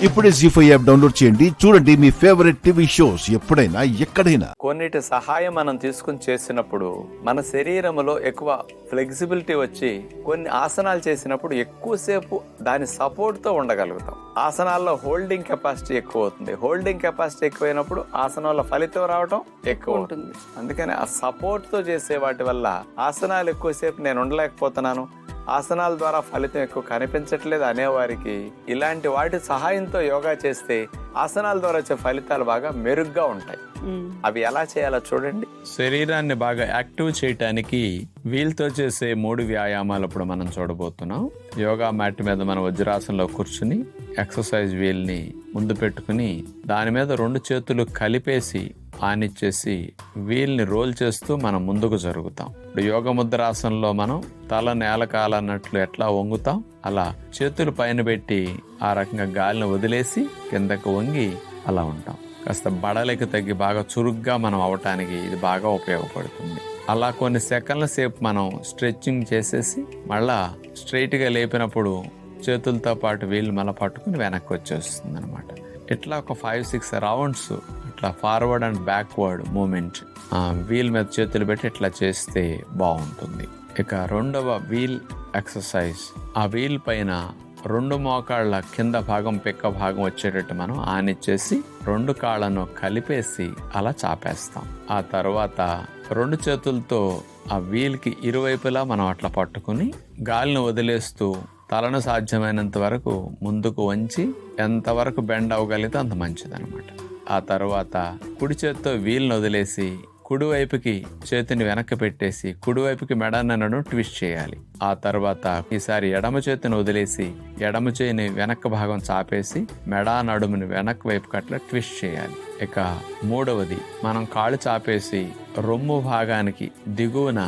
ఇప్పుడే జీ5 app download చేయండి. చూడండి మీ ఫేవరెట్ టీవీ షోస్ ఎప్పుడైనా ఎక్కడైనా. కొన్నిటి సహాయం మనం తీసుకుని చేసినప్పుడు మన శరీరంలో ఎక్కువ ఫ్లెక్సిబిలిటీ వచ్చి కొన్ని ఆసనాలు చేసినప్పుడు ఎక్కువసేపు దాని సపోర్ట్ తో ఉండగలుగుతాం. ఆసనాల్లో హోల్డింగ్ కెపాసిటీ ఎక్కువ అవుతుంది. హోల్డింగ్ కెపాసిటీ ఎక్కువైనప్పుడు ఆసనాల్లో ఫలితం రావడం ఎక్కువ ఉంటుంది. అందుకని ఆ సపోర్ట్ తో చేసే వాటి వల్ల ఆసనాలు ఎక్కువసేపు నేను ఉండలేకపోతున్నాను, ఆసనాల ద్వారా ఫలితం ఎక్కువ కనిపించట్లేదు అనేవారికి ఇలాంటి వాటి సహాయంతో యోగా చేస్తే ఆసనాల ద్వారా వచ్చే ఫలితాలు బాగా మెరుగ్గా ఉంటాయి. అవి ఎలా చేయాలో చూడండి. శరీరాన్ని బాగా యాక్టివ్ చేయటానికి వీల్తో చేసే 3 వ్యాయామాలు ఇప్పుడు మనం చూడబోతున్నాం. యోగా మ్యాట్ మీద మనం వజ్రాసనంలో కూర్చుని ఎక్సర్సైజ్ వీల్ ని ముందు పెట్టుకుని దాని మీద 2 చేతులు కలిపేసి ఆనిచ్చేసి వీల్ ని రోల్ చేస్తూ మనం ముందుకు జరుగుతాం. ఇప్పుడు యోగ ముద్రాసనంలో మనం తల నేల కాలన్నట్లు ఎట్లా వంగుతాం అలా చేతులు పైన పెట్టి ఆ రకంగా గాలిని వదిలేసి కిందకు వంగి అలా ఉంటాం. కాస్త బడలకి తగ్గి బాగా చురుగ్గా మనం అవటానికి ఇది బాగా ఉపయోగపడుతుంది. అలా కొన్ని సెకండ్ల సేపు మనం స్ట్రెచ్చింగ్ చేసేసి మళ్ళా స్ట్రైట్ గా లేపినప్పుడు చేతులతో పాటు వీళ్ళు మళ్ళీ పట్టుకుని వెనక్కి వచ్చేస్తుంది అనమాట. ఇట్లా ఒక 5-6 రౌండ్స్ ఇట్లా forward and backward movement wheel మీద చేతులు పెట్టి ఇట్లా చేస్తే బాగుంటుంది. ఇక రెండవ వీల్ ఎక్సర్సైజ్, ఆ వీల్ పైన 2 మోకాళ్ళ కింద భాగం పిక్క భాగం వచ్చేటట్టు మనం ఆనిచ్చేసి 2 కాళ్ళను కలిపేసి అలా చాపేస్తాం. ఆ తర్వాత 2 చేతులతో ఆ వీల్ కి ఇరువైపులా మనం అట్లా పట్టుకుని గాలిని వదిలేస్తూ తలను సాధ్యమైనంత వరకు ముందుకు వంచి ఎంతవరకు బెండ్ అవ్వగలిగితే అంత మంచిది అనమాట. ఆ తర్వాత కుడి చేతితో వీల్ని వదిలేసి కుడివైపుకి చేతిని వెనక్కి పెట్టేసి కుడివైపుకి మెడను ట్విస్ట్ చేయాలి. ఆ తర్వాత ఈసారి ఎడమ చేతిని వదిలేసి ఎడమ చేయిని వెనక్కి భాగం చాపేసి మెడ నడుముని వెనక్కి వైపుకి అట్లా ట్విస్ట్ చేయాలి. ఇక మూడవది మనం కాళ్ళు చాపేసి రొమ్ము భాగానికి దిగువన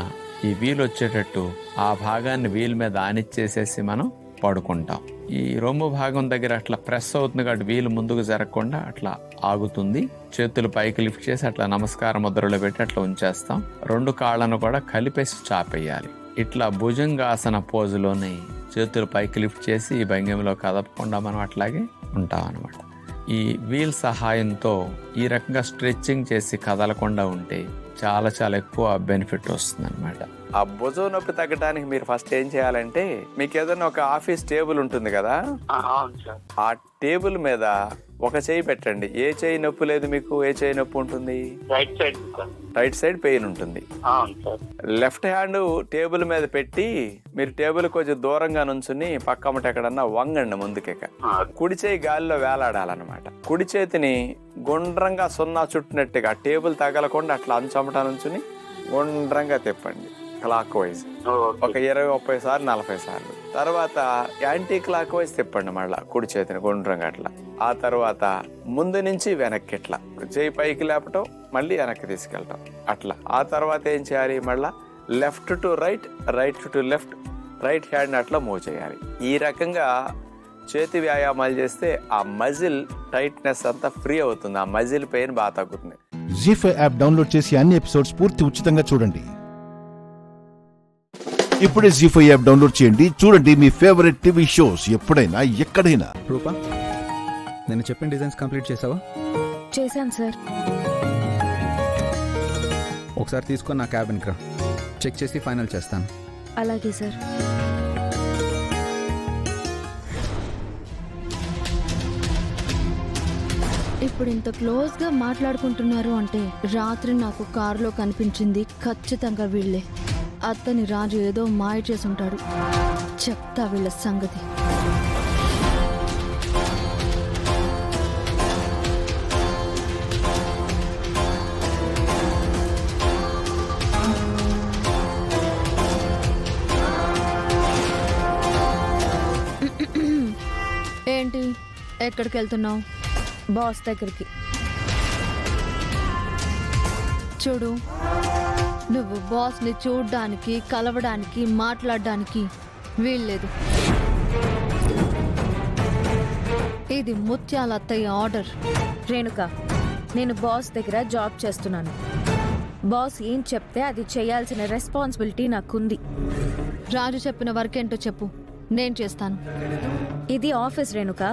ఈ వీల్ వచ్చేటట్టు ఆ భాగాన్ని వీల్ మీద ఆనిచ్చేసేసి మనం పడుకుంటాం. ఈ రొమ్ము భాగం దగ్గర అట్లా ప్రెస్ అవుతుంది కాబట్టి వీలు ముందుకు జరగకుండా అట్లా ఆగుతుంది. చేతులు పైకి లిఫ్ట్ చేసి అట్లా నమస్కార ముద్రలో పెట్టి అట్లా ఉంచేస్తాం. 2 కాళ్ళను కూడా కలిపేసి చాపేయాలి. ఇట్లా భుజంగాసన పోజులోని చేతులు పైకి లిఫ్ట్ చేసి ఈ భంగిమలో కదపకుండా మనం అట్లాగే ఉంటాం అనమాట. ఈ వీల్ సహాయంతో ఈ రకంగా స్ట్రెచ్చింగ్ చేసి కదలకుండా ఉంటే చాలా చాలా ఎక్కువ బెనిఫిట్ వస్తుంది అనమాట. ఆ భుజం నొప్పి తగ్గడానికి మీరు ఫస్ట్ ఏం చేయాలంటే, మీకు ఏదైనా ఒక ఆఫీస్ టేబుల్ ఉంటుంది కదా, ఆ టేబుల్ మీద ఒక చేయి పెట్టండి. ఏ చేయి నొప్పి లేదు మీకు? ఏ చేయి నొప్పి ఉంటుంది? రైట్ సైడ్ పెయిన్ ఉంటుంది. లెఫ్ట్ హ్యాండ్ టేబుల్ మీద పెట్టి మీరు టేబుల్ కొంచెం దూరంగా నుంచుని పక్కమట ఎక్కడన్నా వంగండి ముందుకెక్క. కుడి చేయి గాలిలో వేలాడాలన్నమాట. కుడి చేతిని గుండ్రంగా 0 చుట్టినట్టుగా టేబుల్ తగలకుండా అట్లా అంచమట నుంచుని గుండ్రంగా తిప్పండి క్లాక్ వైజ్ ఒక 20-30 సార్లు 40 సార్లు. తర్వాత యాంటీ క్లాక్ వైజ్ తిప్పండి మళ్ళా కుడి చేతిని గుండ్రంగా అట్లా. ఆ తర్వాత ముందు నుంచి వెనక్కి ఇట్లా చేయి పైకి లేపటం మళ్ళీ వెనక్కి తీసుకెళ్ళటం అట్లా. ఆ తర్వాత ఏం చేయాలి, మళ్ళా left to right, right to left, right hand అట్లా మూవ్ చేయాలి. ఈ రకంగా చేతి వ్యాయామాలు చేస్తే ఆ మజిల్ టైట్నెస్ అంతా ఫ్రీ అవుతుంది. ఆ మజిల్ పెయిన్ బాగా తగ్గుతుంది. జీ5 యాప్ డౌన్లోడ్ చేసి అన్ని ఎపిసోడ్స్ పూర్తి ఉచితంగా చూడండి. ఇప్పుడే జీ5 యాప్ డౌన్లోడ్ చేయండి. చూడండి మీ ఫేవరెట్ టీవీ షోస్ ఎప్పుడైనా ఎక్కడైనా. రూపా, నేను చెప్పిన డిజైన్స్ కంప్లీట్ చేసావా? చేశాను సార్. ఒకసారి తీసుకొని నా క్యాబిన్కి రా, చెక్ చేసి ఫైనల్ చేస్తాను. అలాగే సార్. ఇప్పుడు ఇంత క్లోజ్ గా మాట్లాడుకుంటున్నారు అంటే రాత్రి నాకు కారులో కనిపించింది ఖచ్చితంగా వీళ్ళే. అత్తని రాజు ఏదో మాయ చేసి ఉంటాడు. చెప్తా వీళ్ళ సంగతి. ఏంటి, ఎక్కడికి వెళ్తున్నావు? బాస్ దగ్గరికి. చూడు, నువ్వు బాస్ని చూడ్డానికి, కలవడానికి, మాట్లాడడానికి వీల్లేదు. ఇది ముత్యాల అత్తయ్య ఆర్డర్. రేణుక, నేను బాస్ దగ్గర జాబ్ చేస్తున్నాను. బాస్ ఏం చెప్తే అది చేయాల్సిన రెస్పాన్సిబిలిటీ నాకుంది. రాజు చెప్పిన వర్క్ ఏంటో చెప్పు, నేను చేస్తాను. ఇది ఆఫీస్ రేణుక.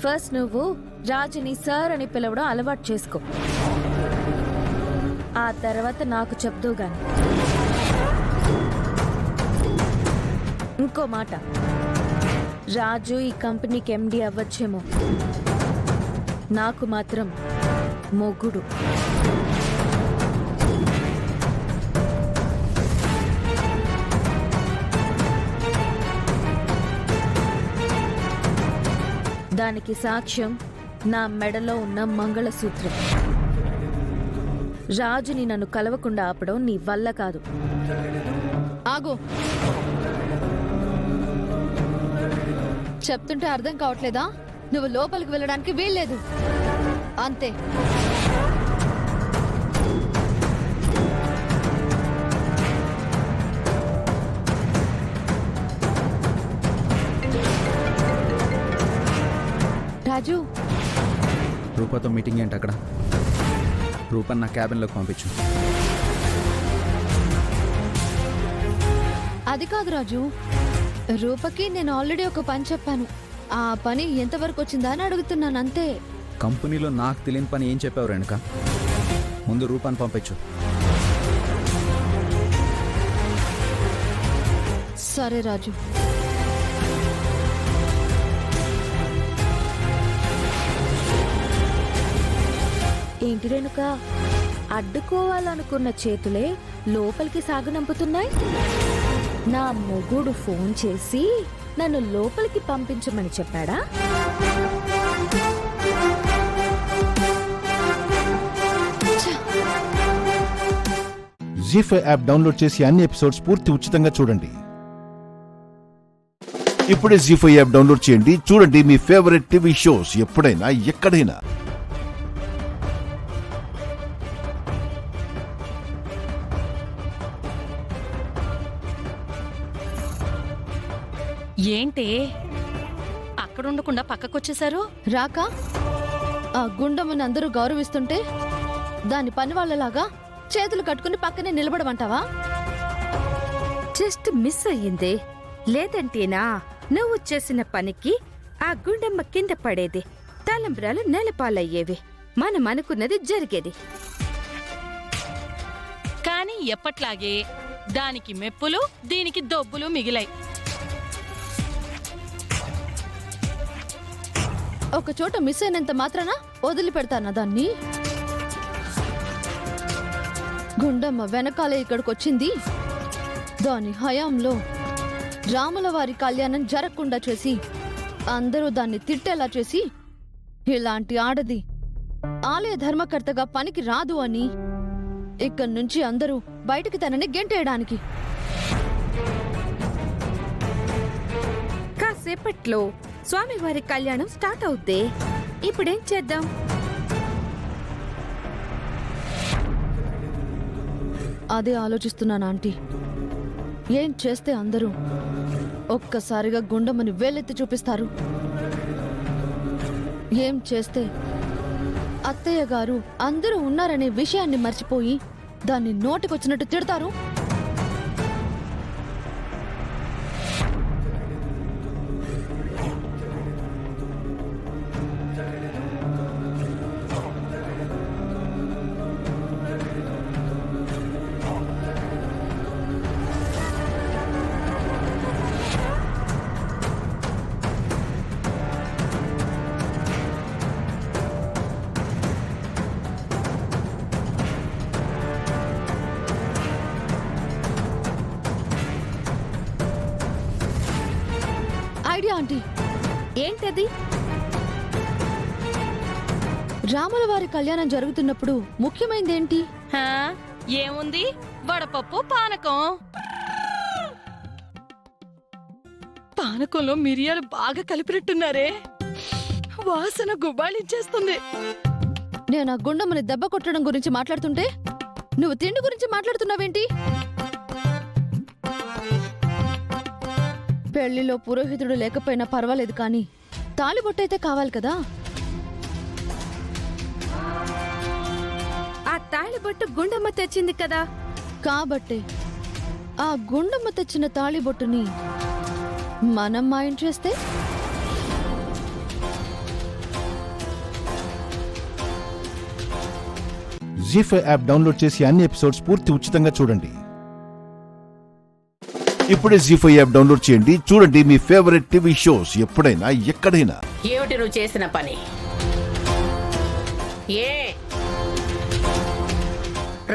ఫస్ట్ నువ్వు రాజుని సార్ అని పిలవడం అలవాటు చేసుకో. ఆ తర్వాత నాకు చెప్దు గాని. ఇంకో మాట, రాజు ఈ కంపెనీకి ఎండి అవ్వచ్చేమో, నాకు మాత్రం మొగుడు. దానికి సాక్ష్యం నా మెడలో ఉన్న మంగళసూత్రం. రాజుని నన్ను కలవకుండా ఆపడం నీ వల్ల కాదు. ఆగు. చెప్తుంటే అర్థం కావట్లేదా? నువ్వు లోపలికి వెళ్ళడానికి వీల్లేదు, అంతే. రాజు, రూపాతో మీటింగ్ ఏంటి అక్కడ? రూపాని నా క్యాబిన్లోకి పంపించు. అది కాదు రాజు, రూపకి నేను ఆల్రెడీ ఒక పని చెప్పాను. ఆ పని ఎంతవరకు వచ్చిందా అని అడుగుతున్నాను, అంతే. కంపెనీలో నాకు తెలియని పని ఏం చెప్పావు రేణుక? ముందు రూపాన్ని పంపించు. సరే రాజు. ఏంటి రేణుక, అడ్డుకోవాలనుకున్న చేతులే లోపలికి సాగనంపుతున్నాయి? నా మొగుడు ఫోన్ చేసి నన్ను లోపలికి పంపించమని చెప్పాడా? జీ5 యాప్ డౌన్లోడ్ చేసి అన్ని ఎపిసోడ్స్ పూర్తి ఉచితంగా చూడండి. ఇప్పుడే జీ5 యాప్ డౌన్లోడ్ చేయండి, చూడండి మీ ఫేవరెట్ టీవీ షోస్ ఎప్పుడైనా ఎక్కడైనా. ఏంటి అక్కడ ఉండకుండా పక్కకొచ్చేశారు? రాక ఆ గుండమ్మని అందరూ గౌరవిస్తుంటే దాని పని వాళ్ళలాగా చేతులు కట్టుకుని పక్కనే నిలబడమంటావా? జస్ట్ మిస్ అయ్యిందే, లేదంటేనా నువ్వు చేసిన పనికి ఆ గుండెమ్మ కింద పడేది, తలంబ్రాలు నెలపాలయ్యేవి, మనం అనుకున్నది జరిగేది. కానీ ఎప్పట్లాగే దానికి మెప్పులు దీనికి దొబ్బులు మిగిలాయి. ఒక చోట మిస్ అయినంత మాత్రాన వదిలిపెడతానా దాన్ని? గుండమ్మ వెనకాలే ఇక్కడికొచ్చింది. దాని హయాంలో రాముల వారి కళ్యాణం జరగకుండా చేసి అందరూ దాన్ని తిట్టేలా చేసి ఇలాంటి ఆడది ఆలయ ధర్మకర్తగా పనికి రాదు అని ఇక్కడి నుంచి అందరూ బయటికి తనని గెంటేయడానికి. కాసేపట్లో స్వామివారి కళ్యాణం స్టార్ట్ అవుద్దే, ఇప్పుడేం చేద్దాం? అదే ఆలోచిస్తున్నాను ఆంటీ. ఏం చేస్తే అందరూ ఒక్కసారిగా గుండమ్మని వేలెత్తి చూపిస్తారు? ఏం చేస్తే అత్తయ్య గారు అందరూ ఉన్నారనే విషయాన్ని మర్చిపోయి దాన్ని నోటికొచ్చినట్టు తిడతారు? Idea aunty. ఏంటది? రాముల వారి కళ్యాణం జరుగుతున్నప్పుడు ముఖ్యమైనదేంటి? హా, ఏముంది? వడపప్పు పానకం. పానకంలో మిరియాలు బాగా కలిపినట్టున్నారే, వాసన గుబాళించేస్తుంది. నేను ఆ గుండమ్మని దెబ్బ కొట్టడం గురించి మాట్లాడుతుంటే నువ్వు తిండి గురించి మాట్లాడుతున్నావేంటి? పెళ్లిలో పురోహితుడు లేకపోయినా పర్వాలేదు, కానీ తాళిబొట్టయితే కావాలి కదా. ఆ తాళిబొట్టు గుండమ్మ తెచ్చింది కదా. కాబట్టే ఆ గుండమ్మ తెచ్చిన తాళిబొట్టుని మనం మాయం చేస్తే జీ5 యాప్ డౌన్లోడ్ చేసి అన్ని ఎపిసోడ్స్ పూర్తి ఉచితంగా చూడండి. ఇప్పుడే జీ5 యాప్ డౌన్లోడ్ చేయండి. చూడండి మీ ఫేవరెట్ టీవీ షోస్ ఎప్పుడైనా ఎక్కడైనా. ఏమిటి నువ్వు చేసిన పని? ఏ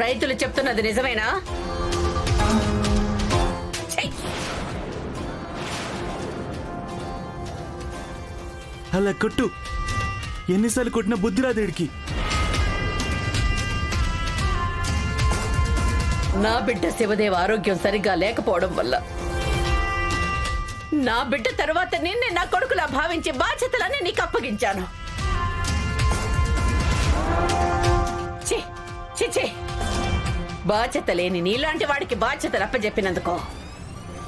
రైతులు చెప్తున్నది నిజమేనా? ఛీ! అలా కొట్టు. ఎన్నిసార్లు కొట్టిన బుద్ధి రాదేడికి. నా బిడ్డ శివదేవ్ ఆరోగ్యం సరిగ్గా లేకపోవడం వల్ల నా బిడ్డ తరువాత నిన్నే నా కొడుకులా భావించి బాధ్యతలన్నీ నీకు అప్పగించాను. ఛీ! ఛీ! ఛీ! బాధ్యత లేని నీలాంటి వాడికి బాధ్యతలు అప్పచెప్పినందుకు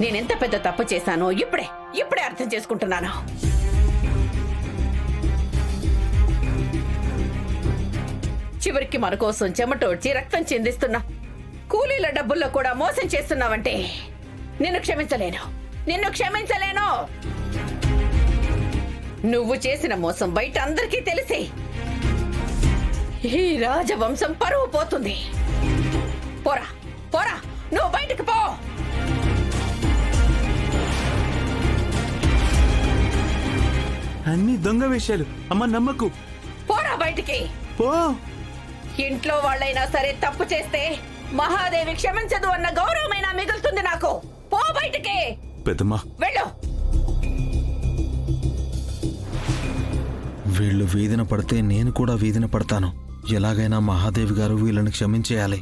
నేనెంత పెద్ద తప్పు చేశానో ఇప్పుడే అర్థం చేసుకుంటున్నాను. చివరికి మన కోసం చెమటోడ్చి రక్తం చిందిస్తున్నా కూలీల డబ్బుల్లో కూడా మోసం చేస్తున్నావంటే నిన్ను క్షమించలేను. నువ్వు చేసిన మోసం బయట అందరికీ తెలిసి ఈ రాజవంశం పరువు పోతుంది. పోరా నువ్వు బయటికి పో. అన్ని దొంగ విషయాలు. అమ్మ నమ్మకు. పోరా బయటికి. పో. ఇంట్లో వాళ్ళైనా సరే తప్పు చేస్తే మహాదేవి క్షమించదు అన్న గౌరవమైనా మిగులుతుంది నాకు. పో బయటికి. పెద్దమ్మా వెళ్ళు. వీళ్ళు వీధిన పడితే నేను కూడా వీధిన పడతాను. ఎలాగైనా మహాదేవి గారు వీళ్ళని క్షమించేయాలి.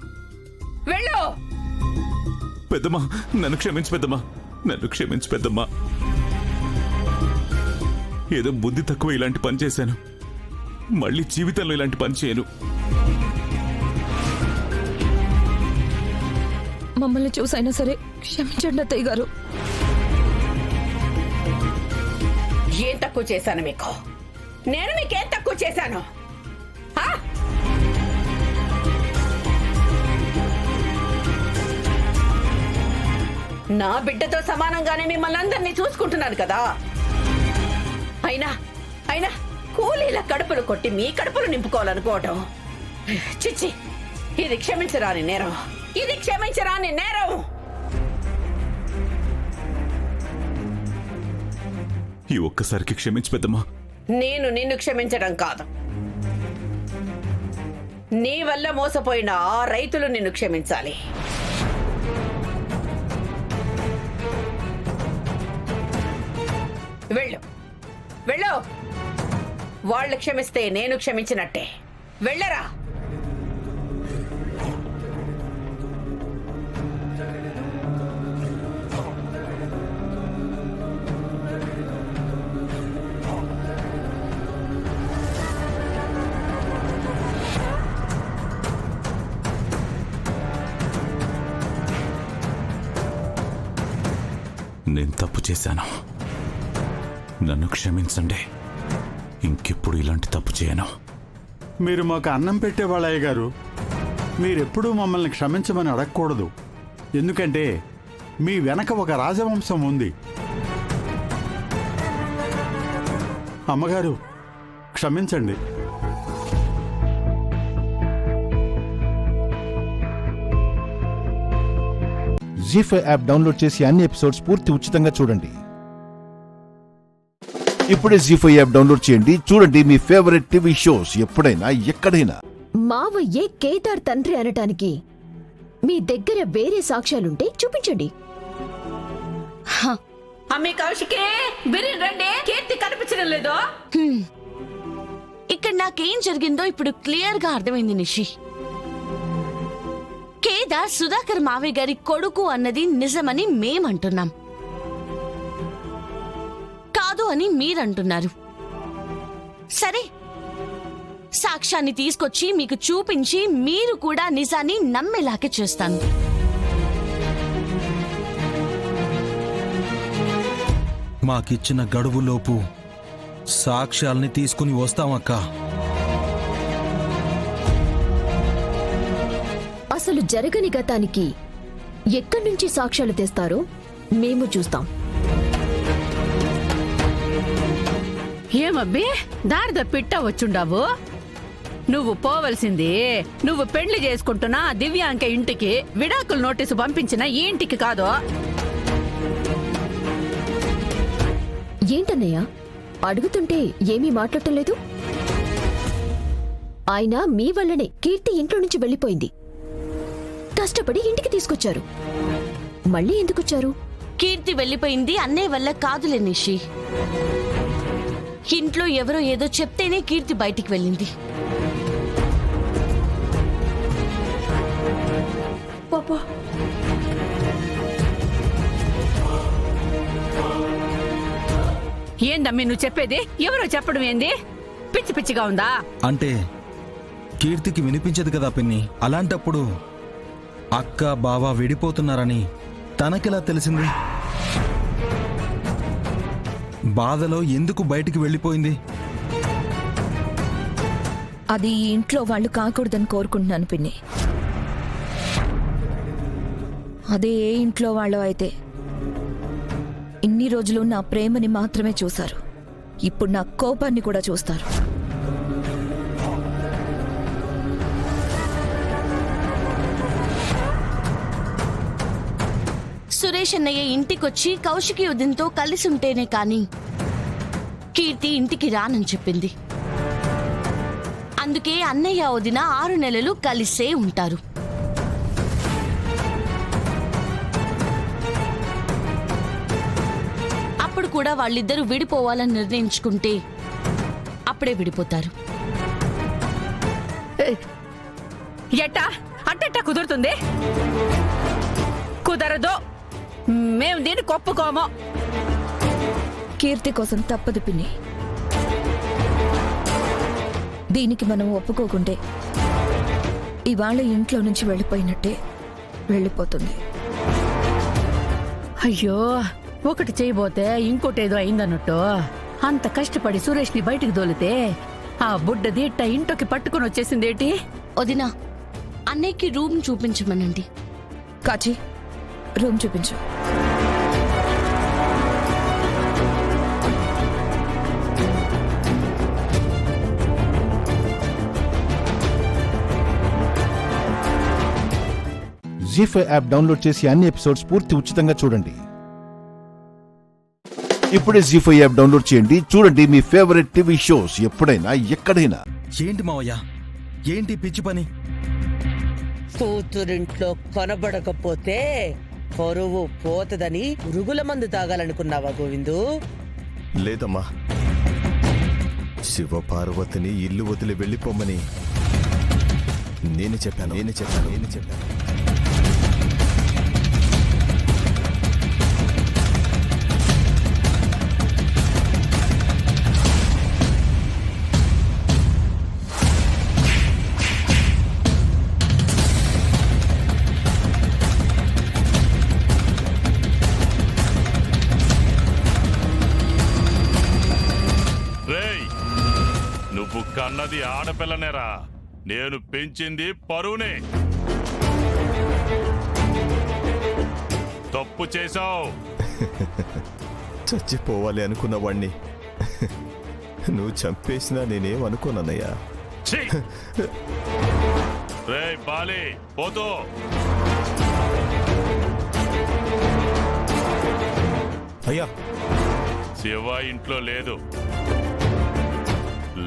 వెళ్ళు. పెద్దమ్మా నన్ను క్షమించు పెద్దమ్మా. ఏదో బుద్ధి తక్కువ ఇలాంటి పని చేశాను. మళ్ళీ జీవితంలో ఇలాంటి పని చేయను. మమ్మల్ని చూసైనా సరే క్షమించండి అత్తయ్య గారు. ఏం తక్కువ చేశాను మీకు? నేను మీకేం తక్కువ చేశాను? నా బిడ్డతో సమానంగానే మిమ్మల్ని అందరినీ చూసుకుంటున్నాను కదా. అయినా కూలీల కడుపులు కొట్టి మీ కడుపులు నింపుకోవాలనుకోవటం చిచ్చి. ఇది క్షమించరాని నేరం. ఈ ఒక్కసారికి క్షమించు పెద్దమ్మా. నేను నిన్ను క్షమించడం కాదు, నీ వల్ల మోసపోయిన ఆ రైతులు నిన్ను క్షమించాలి. వెళ్ళు. వాళ్ళు క్షమిస్తే నేను క్షమించినట్టే. వెళ్ళరా. నేను తప్పు చేశాను. నన్ను క్షమించండి. ఇంకెప్పుడు ఇలాంటి తప్పు చేయను. మీరు మాకు అన్నం పెట్టేవాళ్ళ అయ్య గారు. మీరెప్పుడూ మమ్మల్ని క్షమించమని అడగకూడదు. ఎందుకంటే మీ వెనక ఒక రాజవంశం ఉంది. అమ్మగారు క్షమించండి. జీ5 యాప్ డౌన్లోడ్ చేసి అన్ని ఎపిసోడ్స్ పూర్తి ఉచితంగా చూడండి. ఇప్పుడే జీ5 యాప్ డౌన్లోడ్ చేయండి. చూడండి మీ ఫేవరెట్ టీవీ షోస్ ఎప్పుడైనా ఎక్కడైనా. మావయ్యే కేదార్ తండ్రి అనటానికి మీ దగ్గర వేరే సాక్ష్యాలుంటే చూపించండి. అమ్మే కౌశికే, బిర్యానీ రండి. కీర్తి కనిపించడం లేదు. ఇక్కడ నాకేం జరిగిందో ఇప్పుడు క్లియర్ గా అర్థమైంది నిషి. కేదార్ సుధాకర్ మావయ్య గారి కొడుకు అన్నది నిజమని మేమంటున్నాం, కాదు అని మీరంటున్నారు. సరే, సాక్ష్యాన్ని తీసుకొచ్చి మీకు చూపించి మీరు కూడా నిజాన్ని నమ్మేలాగే చేస్తాను. మాకిచ్చిన గడువులోపు సాక్ష్యాల్ని తీసుకుని వస్తామక్క. అసలు జరగని గతానికి ఎక్కడి నుంచి సాక్ష్యాలు తెస్తారో మేము చూస్తాం. ఏమబ్బి దారిద పిట్ట వచ్చుండావు? నువ్వు పోవలసింది నువ్వు పెళ్లి చేసుకుంటున్నా దివ్యాంక ఇంటికి విడాకుల నోటీసు పంపించిన ఈ ఇంటికి కాదు. ఏంటన్నయ్య అడుగుతుంటే ఏమీ మాట్లాడటం లేదు? ఆయన మీ వల్లనే కీర్తి ఇంట్లో నుంచి వెళ్ళిపోయింది. కష్టపడి ఇంటికి తీసుకొచ్చారు. మళ్ళీ ఎందుకొచ్చారు? కీర్తి వెళ్ళిపోయింది అన్నయ్య వల్ల కాదులే నిషి. ఇంట్లో ఎవరో ఏదో చెప్తేనే కీర్తి బయటికి వెళ్ళింది. ఏందమ్మి నువ్వు చెప్పేది? ఎవరో చెప్పడం ఏంది? పిచ్చి పిచ్చిగా ఉందా? అంటే కీర్తికి వినిపించదు కదా పిన్ని. అలాంటప్పుడు అక్క బావ విడిపోతున్నారని తనకెలా తెలిసింది? బాధలో ఎందుకు బయటికి వెళ్ళిపోయింది? అది ఈ ఇంట్లో వాళ్ళు కాకూడదని కోరుకుంటున్నాను పిన్ని. అదే ఏ ఇంట్లో వాళ్ళో అయితే ఇన్ని రోజులు నా ప్రేమని మాత్రమే చూశారు. ఇప్పుడు నా కోపాన్ని కూడా చూస్తారు. సురేష్ అన్నయ్య ఇంటికొచ్చి కౌశికి వదినతో కలిసి ఉంటేనే కాని కీర్తి ఇంటికి రానని చెప్పింది. అందుకే అన్నయ్య వదిన 6 నెలలు కలిసే ఉంటారు. అప్పుడు కూడా వాళ్ళిద్దరూ విడిపోవాలని నిర్ణయించుకుంటే అప్పుడే విడిపోతారు. ఎట్టా అట్టట్టా కుదురుతుంది? కుదరదు. మేము దీన్ని కొప్పుకోమో. కీర్తి కోసం తప్పదు పిన్ని. దీనికి మనం ఒప్పుకోకుంటే ఇవాళ ఇంట్లో నుంచి వెళ్ళిపోయినట్టే వెళ్ళిపోతుంది. అయ్యో, ఒకటి చేయబోతే ఇంకోటేదో అయిందన్నట్టు అంత కష్టపడి సురేష్ని బయటికి దోలితే ఆ బుడ్డది ఇట్ట ఇంట్లోకి పట్టుకుని వచ్చేసిందేటి? వదినా, అన్నయ్యకి రూమ్ చూపించమనండి. కాచి రూమ్ చూపించు. జీ5 యాప్ డౌన్లోడ్ చేసి అన్ని ఎపిసోడ్స్ పూర్తి ఉచితంగా చూడండి. ఇప్పుడే జీ5 యాప్ డౌన్లోడ్ చేయండి. చూడండి మీ ఫేవరెట్ టీవీ షోస్ ఎప్పుడైనా ఎక్కడైనా. ఏంటి మావయ్య, ఏంటి పిచ్చి పని? కూతురింట్లో కనబడకపోతే పరువు పోతదని పురుగుల మందు తాగాలనుకున్నావా గోవిందు? లేదమ్మా, శివ పార్వతిని ఇల్లు వదిలి వెళ్ళిపోమని నేను చెప్పాను. నువ్వు కన్నది ఆడపిల్లనేరా, నేను పెంచింది పరువునే. తప్పు చేశావు. చచ్చిపోవాలి అనుకున్న వాణ్ణి నువ్వు చంపేసినా నేనేం అనుకోనన్నయ్యా. రేయ్ బాలి, పోతూ అయ్యా, శివ ఇంట్లో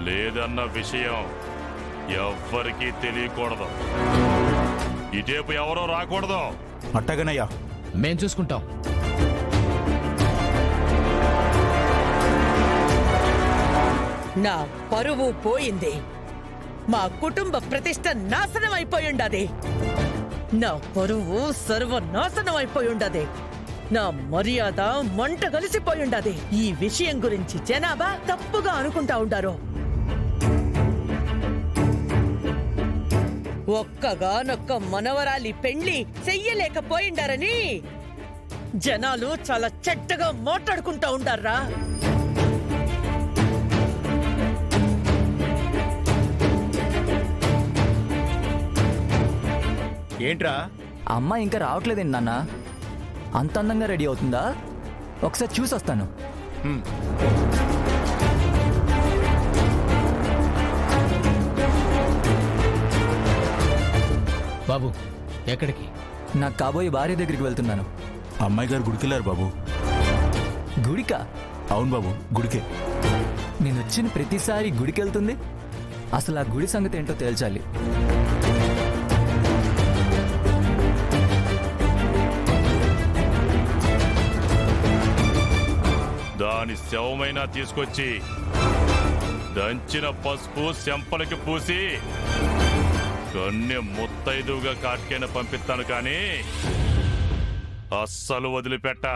లేదన్న విషయం ఎవ్వరికీ తెలియకూడదు. ఇటేపు ఎవరో రాకూడదు. అట్టగనయ్యా, మేం చూసుకుంటాం. నా పరువు పోయింది. మా కుటుంబ ప్రతిష్ట నాశనం అయిపోయుండది. నా పరువు సర్వనాశనం అయిపోయుండది. నా మర్యాద మంట కలిసిపోయుండది. ఈ విషయం గురించి జనాభా తప్పుగా అనుకుంటా ఉంటారు. ఒక్కగానొక్క మనవరాలి పెళ్లి చెయ్యలేకపోయిండారని జనాలు చాలా చెడ్డగా మాట్లాడుకుంటా ఉండారా? ఏంట్రా, అమ్మ ఇంకా రావట్లేదేంటి నాన్న? అంత అందంగా రెడీ అవుతుందా? ఒకసారి చూసొస్తాను. బాబు ఎక్కడికి? నా కాబోయే భార్య దగ్గరికి వెళ్తున్నాను. అమ్మాయి గారు గుడికెళ్ళారు బాబు. గుడికా? అవును బాబు, గుడికే. నేను వచ్చిన ప్రతిసారి గుడికి వెళ్తుంది. అసలు ఆ గుడి సంగతి ఏంటో తేల్చాలి. దాని శవమైనా తీసుకొచ్చి దంచిన పసుపు చెంపలకి పూసి కన్నె ముత్తైదువుగా కాటికైనా పంపిస్తాను కానీ అస్సలు వదిలిపెట్ట.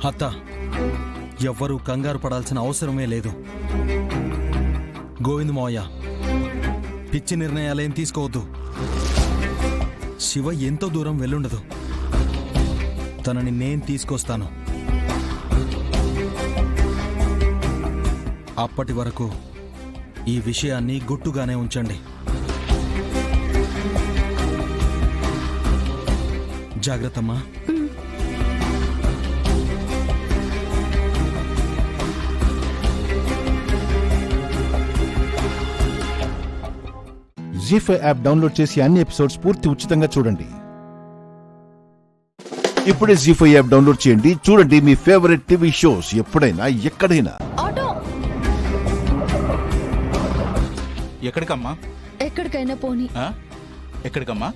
అత్త, ఎవ్వరూ కంగారు పడాల్సిన అవసరమే లేదు. గోవింద మావయ్య, పిచ్చి నిర్ణయాలేం తీసుకోవద్దు. శివ ఎంతో దూరం వెళ్ళుండదు. తనని నేను తీసుకొస్తాను. అప్పటి వరకు ఈ విషయాన్ని గుట్టుగానే ఉంచండి. జాగ్రత్తమ్మా. జీ5 యాప్ డౌన్లోడ్ చేసి అన్ని ఎపిసోడ్స్ పూర్తి ఉచితంగా చూడండి. ఇప్పుడే జీ5 యాప్ డౌన్లోడ్ చేయండి. చూడండి మీ ఫేవరెట్ టీవీ షోస్ ఎప్పుడైనా ఎక్కడైనా. ఆటో ఎక్కడికమ్మా? ఎక్కడికైనా పోనీ. ఎక్కడికమ్మా?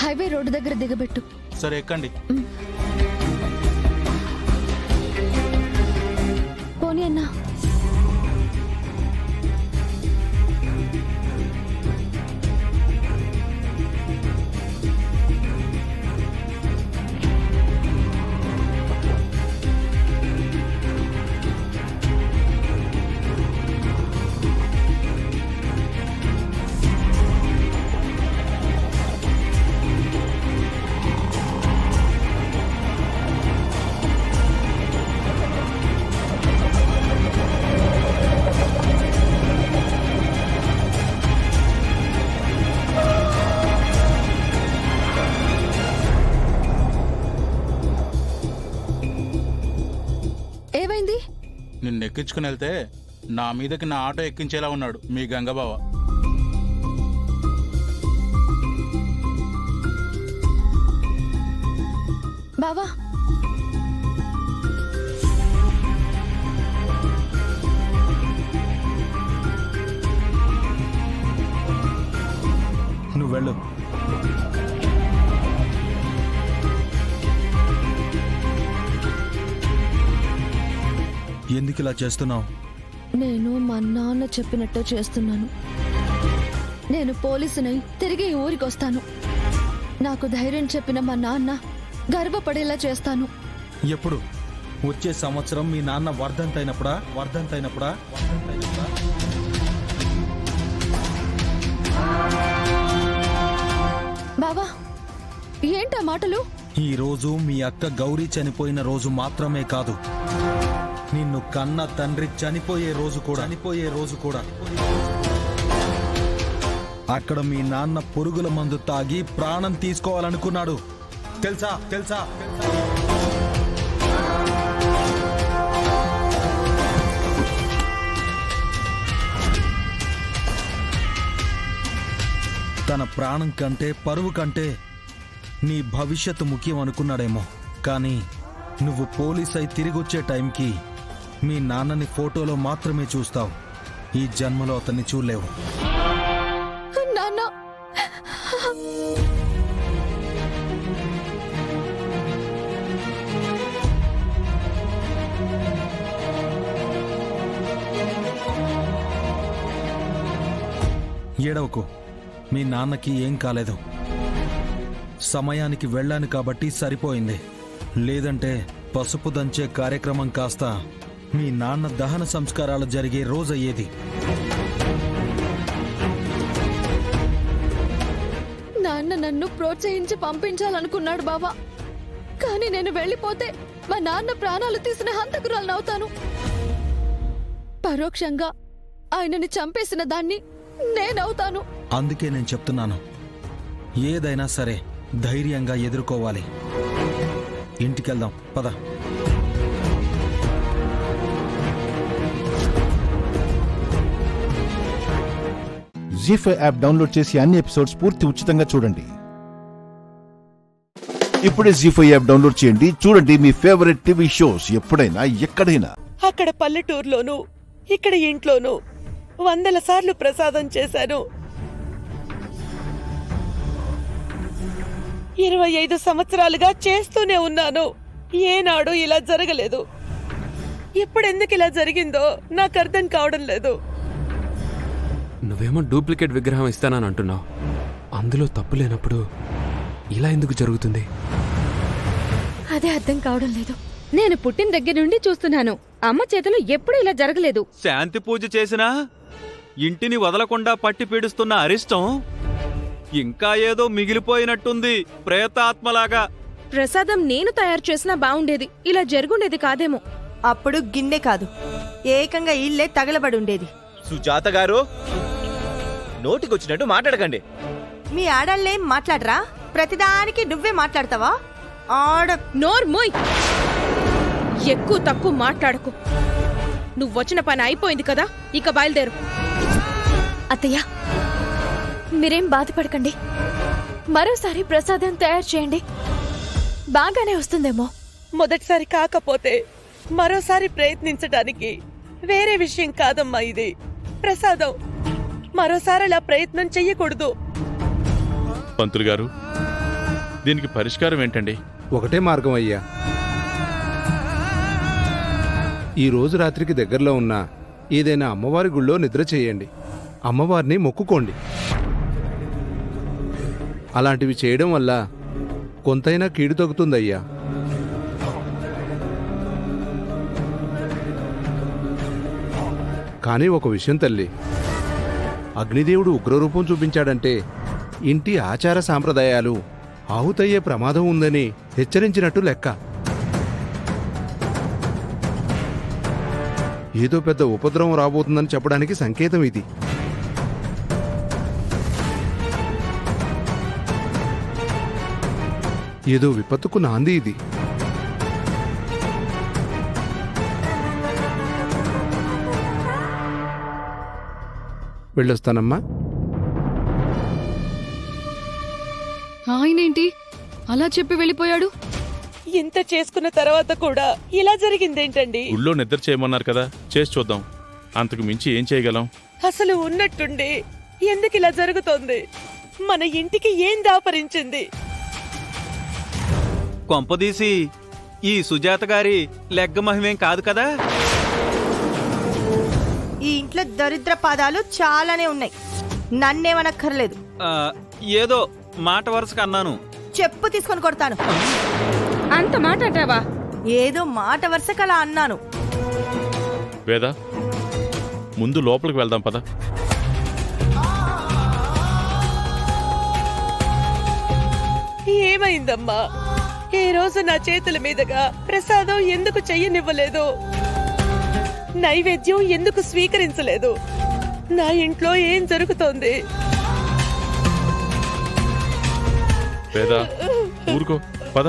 హైవే రోడ్డు దగ్గర దిగబెట్టు. సరే, ఎక్కండి. పోనీ అన్నా. నిన్ను ఎక్కించుకుని వెళ్తే నా మీదకి నా ఆటో ఎక్కించేలా ఉన్నాడు మీ గంగబావ. బావా, నువ్వు వెళ్ళు. ఎందుకు ఇలా చేస్తున్నావు? నేను మా నాన్న చెప్పినట్టే చేస్తున్నాను. నేను పోలీసునై తిరిగి ఈ ఊరికి వస్తాను. నాకు ధైర్యం చెప్పిన మా నాన్న గర్వపడేలా చేస్తాను. ఎప్పుడు? వచ్చే సంవత్సరం మీ నాన్న వర్ధంతైనప్పుడా? బావా, ఏంటా మాటలు? ఈ రోజు మీ అక్క గౌరీ చనిపోయిన రోజు మాత్రమే కాదు, నిన్ను కన్న తండ్రి చనిపోయే రోజు కూడా. అక్కడ మీ నాన్న పురుగుల మందు తాగి ప్రాణం తీసుకోవాలనుకున్నాడు. తెలుసా? తన ప్రాణం కంటే, పరువు కంటే నీ భవిష్యత్తు ముఖ్యం అనుకున్నాడేమో. కానీ నువ్వు పోలీస్ అయి తిరిగొచ్చే టైంకి మీ నాన్నని ఫోటోలో మాత్రమే చూస్తావు. ఈ జన్మలో అతన్ని చూడలేవు. నాన్న, ఏడవకు. మీ నాన్నకి ఏం కాలేదు. సమయానికి వెళ్ళాను కాబట్టి సరిపోయింది. లేదంటే పసుపు దంచే కార్యక్రమం కాస్త మీ నాన్న దహన సంస్కారాలు జరిగే రోజయ్యేది. నాన్న నన్ను ప్రోత్సహించి పంపించాలనుకున్నాడు బావా. కానీ నేను వెళ్ళిపోతే మా నాన్న ప్రాణాలు తీసిన హంతకురాలనవుతాను. పరోక్షంగా ఆయనని చంపేసిన దాన్ని నేనవుతాను. అందుకే నేను చెప్తున్నాను, ఏదైనా సరే ధైర్యంగా ఎదుర్కోవాలి. ఇంటికెళ్దాం, పద. జీ5 యాప్ డౌన్లోడ్ చేసి అన్ని ఎపిసోడ్స్ పూర్తి ఉచితంగా చూడండి. ఇప్పుడే జీ5 యాప్ డౌన్లోడ్ చేయండి. చూడండి మీ ఫేవరెట్ టీవీ షోస్ ఎప్పుడైనా ఎక్కడైనా. అక్కడ పల్లెటూరులోనూ ఇక్కడ ఇంట్లోనూ 100 సార్లు ప్రసాదం చేశాను. 25 సంవత్సరాలుగా చేస్తూనే ఉన్నాను. ఏనాడు ఇలా జరగలేదు. ఇప్పుడెందుకు ఇలా జరిగిందో నాకు అర్థం కావడం లేదు. నువ్వేమో డూప్లికేట్ విగ్రహం ఇస్తానని అంటున్నావు. అందులో తప్పు లేనప్పుడు ఇలా ఎందుకు జరుగుతుంది? అదే అర్థం కావడం లేదు. నేను పుట్టిన దగ్గర నుండి చూస్తున్నాను. అమ్మ చేతిలో ఎప్పుడూ ఇలా జరగలేదు. శాంతి పూజ చేసినా ఇంటిని వదలకుండా పట్టి పీడిస్తున్న అరిష్టం ఇంకా ఏదో మిగిలిపోయినట్టుంది, ప్రేతాత్మలాగా. ప్రసాదం నేను తయారు చేసినా బావుండేది. ఇలా జరుగుండేది కాదేమో. అప్పుడు గిన్నె కాదు, ఏకంగా ఇల్లే తగలబడి ఉండేది. సుజాత గారు, నోటికొచ్చినట్టు మాట్లాడకండి. మీ ఆడాళ్ళేం మాట్లాడరా? ప్రతిదానికి నువ్వే మాట్లాడతావా? నోర్మోయ్, ఎక్కువ తక్కువ మాట్లాడకు. నువ్వొచ్చిన పని అయిపోయింది కదా, ఇక బయలుదేరు. అత్తయ్య, మీరేం బాధపడకండి. మరోసారి ప్రసాదం తయారు చేయండి, బాగానే వస్తుందేమో. మొదటిసారి కాకపోతే మరోసారి ప్రయత్నించడానికి వేరే విషయం కాదమ్మా ఇది. ప్రసాదం మరోసారి అలా ప్రయత్నం చెయ్యకూడదు. పంతులు గారు, దీనికి పరిష్కారం ఏంటండి? ఒకటే మార్గం అయ్యా. ఈ రోజు రాత్రికి దగ్గరలో ఉన్న ఏదైనా అమ్మవారి గుళ్ళో నిద్ర చేయండి. అమ్మవారిని మొక్కుకోండి. అలాంటివి చేయడం వల్ల కొంతైనా కీడు తగ్గుతుందయ్యా. కానీ ఒక విషయం తల్లి, అగ్నిదేవుడు ఉగ్రరూపం చూపించాడంటే ఇంటి ఆచార సాంప్రదాయాలు ఆహుతయ్యే ప్రమాదం ఉందని హెచ్చరించినట్టు లెక్క. ఏదో పెద్ద ఉపద్రవం రాబోతుందని చెప్పడానికి సంకేతం ఇది. ఏదో విపత్తుకు నాంది ఇది. వెళ్ళొస్తానమ్మా. ఆయనేంటి అలా చెప్పి వెళ్ళిపోయాడు? ఇంత చేసుకున్న తర్వాత కూడా ఇలా జరిగిందేంటండి? గుళ్ళో నిద్ర చేయమన్నారు కదా, చేసి చూద్దాం. అంతకు మించి ఏం చేయగలం? అసలు ఉన్నట్టుండి ఎందుకు ఇలా జరుగుతోంది? మన ఇంటికి ఏం దాపరించింది? కొంపదీసి ఈ సుజాత గారి లెగ్గ మహిమేం కాదు కదా? ఈ ఇంట్లో దరిద్ర పాదాలు చాలానే ఉన్నాయి. నన్నేమనక్కర్లేదు. ఏదో మాట వరుసగా అన్నాను. చెప్పు తీసుకొని కొడతాను. అంత మాట అంటావా? ఏదో మాట వరుసకు అలా అన్నాను. వేదా, ముందు లోపలికి వెళ్దాం పద. ఏమైందమ్మా? ఈ రోజు నా చేతుల మీదుగా ప్రసాదం ఎందుకు చెయ్యనివ్వలేదు? నైవేద్యం ఎందుకు స్వీకరించలేదు? నా ఇంట్లో ఏం జరుగుతోంది? వేదా, ఊరుకో పద.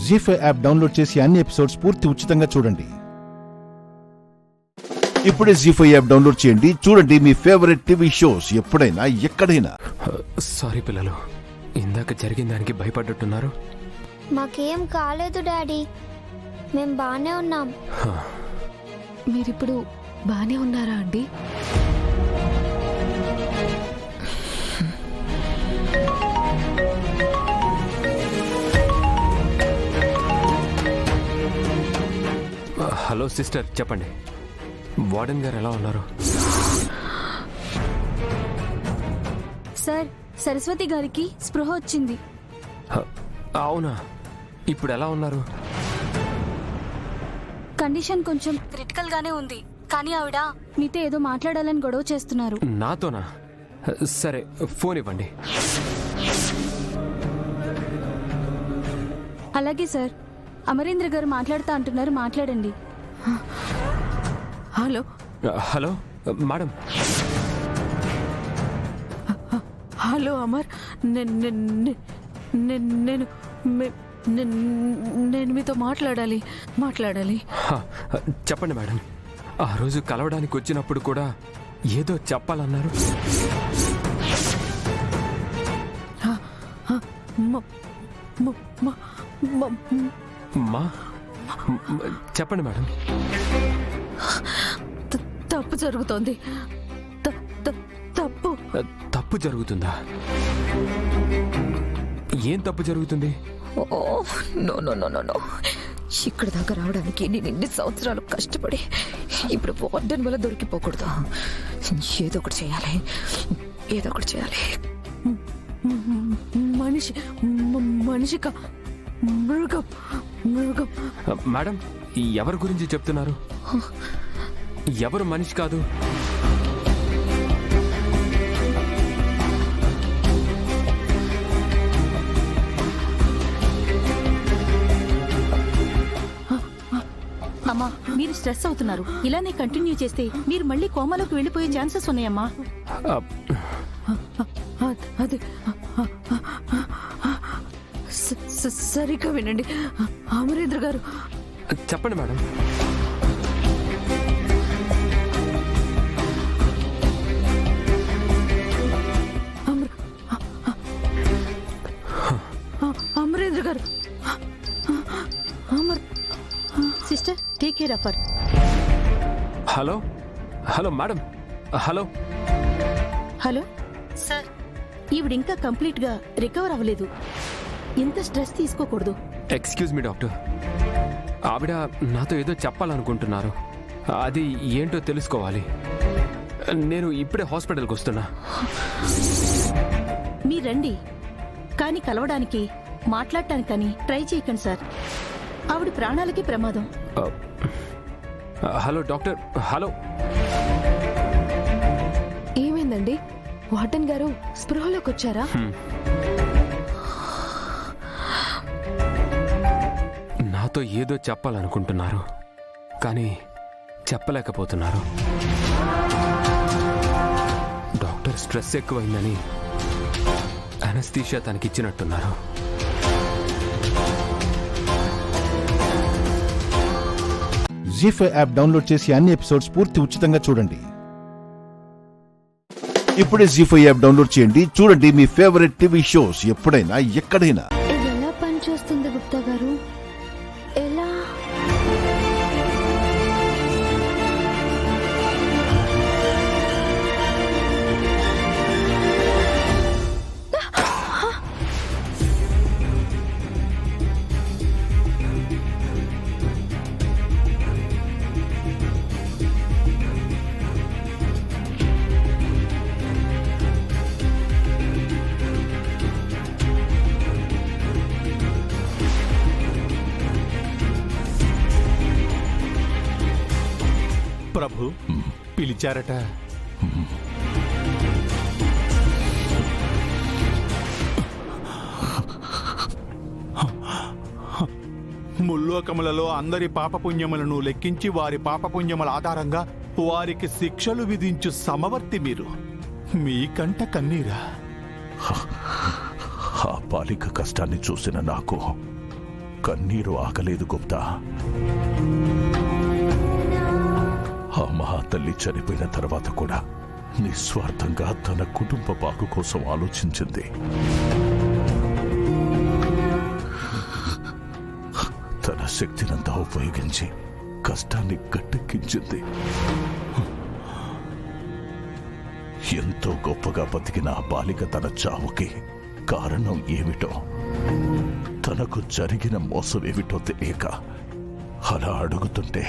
జీ5 యాప్ డౌన్లోడ్ చేసి అన్ని ఎపిసోడ్స్ పూర్తి ఉచితంగా చూడండి. ఇప్పుడే జీ5 యాప్ డౌన్లోడ్ చేయండి. చూడండి మీ ఫేవరెట్ టీవీ షోస్ ఎప్పుడైనా ఎక్కడైనా. సారీ పిల్లలు, ఇందాక జరిగిన దానికి భయపడ్డట్టున్నారు. మాకేం కాలేదు డాడీ, మేం బానే ఉన్నాం. మీరిప్పుడు బానే ఉన్నారా అండి? హలో సిస్టర్, చెప్పండి. వార్డెన్ గారు ఎలా ఉన్నారు? సార్, సరస్వతి గారికి స్పృహ వచ్చింది. అవునా? ఇప్పుడు ఎలా ఉన్నారు? కండిషన్ కొంచెం క్రిటికల్ గానే ఉంది, కానీ ఆవిడ మీతో ఏదో మాట్లాడాలని గొడవ చేస్తున్నారు. నాతోనా? సరే, ఫోన్ ఇవ్వండి. అలాగే సార్, అమరేంద్ర గారు మాట్లాడుతా అంటున్నారు, మాట్లాడండి. Hello hello madam. Hello Amar, నేను నేను మీతో మాట్లాడాలి. హ, చెప్పండి మేడం. ఆ రోజు కలవడానికి వచ్చినప్పుడు కూడా ఏదో చెప్పాలన్నారు. మా చెప్పండి మేడం. తప్పు జరుగుతోంది. తప్పు జరుగుతుందా? ఏం తప్పు జరుగుతుంది? No no no no no. ఇక్కడ దాకా రావడానికి నేను ఎన్ని సంవత్సరాలు కష్టపడి ఇప్పుడు వార్డెన్ వల్ల దొరికిపోకూడదు. ఏదో ఒకటి చేయాలి. మనిషి మృగం. మేడం, ఎవరి గురించి చెప్తున్నారు? ఎవరు మనిషి కాదు? అమ్మా, మీరు స్ట్రెస్ అవుతున్నారు. ఇలానే కంటిన్యూ చేస్తే మీరు మళ్ళీ కోమాలోకి వెళ్ళిపోయే ఛాన్సెస్ ఉన్నాయమ్మా. అదే సరిగ్గా వినండి అమరేంద్ర గారు. చెప్పండి madam. Amarendra garu. Sister, take care of her. Hello madam. Hello sir, ఈవిడింకా కంప్లీట్ గా రికవర్ అవ్వలేదు. ఇంత స్ట్రెస్ తీసుకోకూడదు. Excuse me doctor. ఆవిడ నాతో ఏదో చెప్పాలనుకుంటున్నారు. అది ఏంటో తెలుసుకోవాలి. నేను ఇప్పుడే హాస్పిటల్కి వస్తున్నా. మీరండి, కానీ కలవడానికి మాట్లాడటానికి కానీ ట్రై చేయకండి సార్. ఆవిడ ప్రాణాలకి ప్రమాదం. Hello doctor. హలో. ఏమైందండి? వార్డెన్ గారు స్పృహలోకి వచ్చారా? నాతో ఏదో చెప్పాలనుకుంటున్నారు, కానీ చెప్పలేకపోతున్నారు. డాక్టర్ స్ట్రెస్ ఎక్కువైందని అనస్థీషియా తనకిచ్చినట్టున్నారు. జీ5 యాప్ డౌన్లోడ్ చేసి అన్ని ఎపిసోడ్స్ పూర్తి ఉచితంగా చూడండి. ఇప్పుడే జీ5 యాప్ డౌన్లోడ్ చేయండి. చూడండి మీ ఫేవరెట్ టీవీ షోస్ ఎప్పుడైనా ఎక్కడైనా. ఇది ఎలా పనిచేస్తుంది గుప్తా గారు? ఎలా? ప్రభు పిలిచారట. ముల్లోకములలో అందరి పాపపుణ్యములను లెక్కించి వారి పాపపుణ్యముల ఆధారంగా వారికి శిక్షలు విధించు సమవర్తి మీరు. మీకంట కన్నీరా? ఆ బాలిక కష్టాన్ని చూసిన నాకు కన్నీరు ఆగలేదు గుప్తా. ఆ మహాతల్లి చనిపోయిన తర్వాత కూడా నిస్వార్థంగా తన కుటుంబ బాగు కోసం ఆలోచించింది. తన శక్తినంతా ఉపయోగించి కష్టాన్ని గట్టెక్కించింది. ఎంతో గొప్పగా బతికిన ఆ బాలిక తన చావుకి కారణం ఏమిటో, తనకు జరిగిన మోసమేమిటో తెలియక అలా అడుగుతుంటే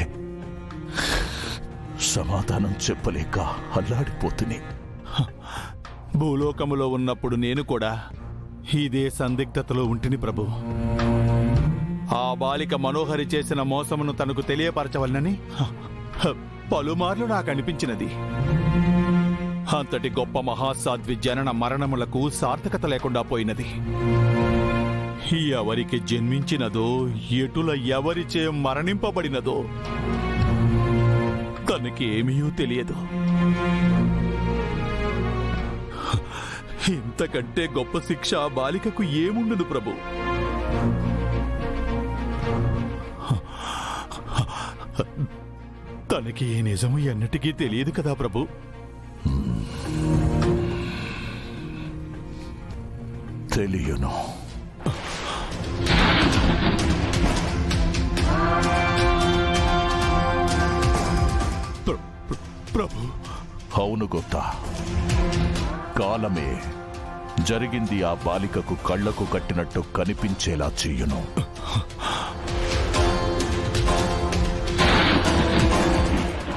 సమాధానం చెప్పలేక అల్లాడిపోతుని. భూలోకములో ఉన్నప్పుడు నేను కూడా ఇదే సందిగ్ధతలో ఉంటిని ప్రభు. ఆ బాలిక మనోహరి చేసిన మోసమును తనకు తెలియపరచవలనని పలుమార్లు నాకు అనిపించినది. అంతటి గొప్ప మహాసాధ్వి జనన మరణములకు సార్థకత లేకుండా పోయినది. ఎవరికి జన్మించినదో, ఎటుల ఎవరిచే మరణింపబడినదో తనకేమీ తెలియదు. ఇంతకంటే గొప్ప శిక్ష బాలికకు ఏముండును ప్రభు? తనకి ఈ నిజం ఎన్నటికీ తెలియదు కదా ప్రభు. తెలియను. ప్రభు. అవును గొత్త, కాలమే జరిగింది ఆ బాలికకు కళ్లకు కట్టినట్టు కనిపించేలా చెయ్యును.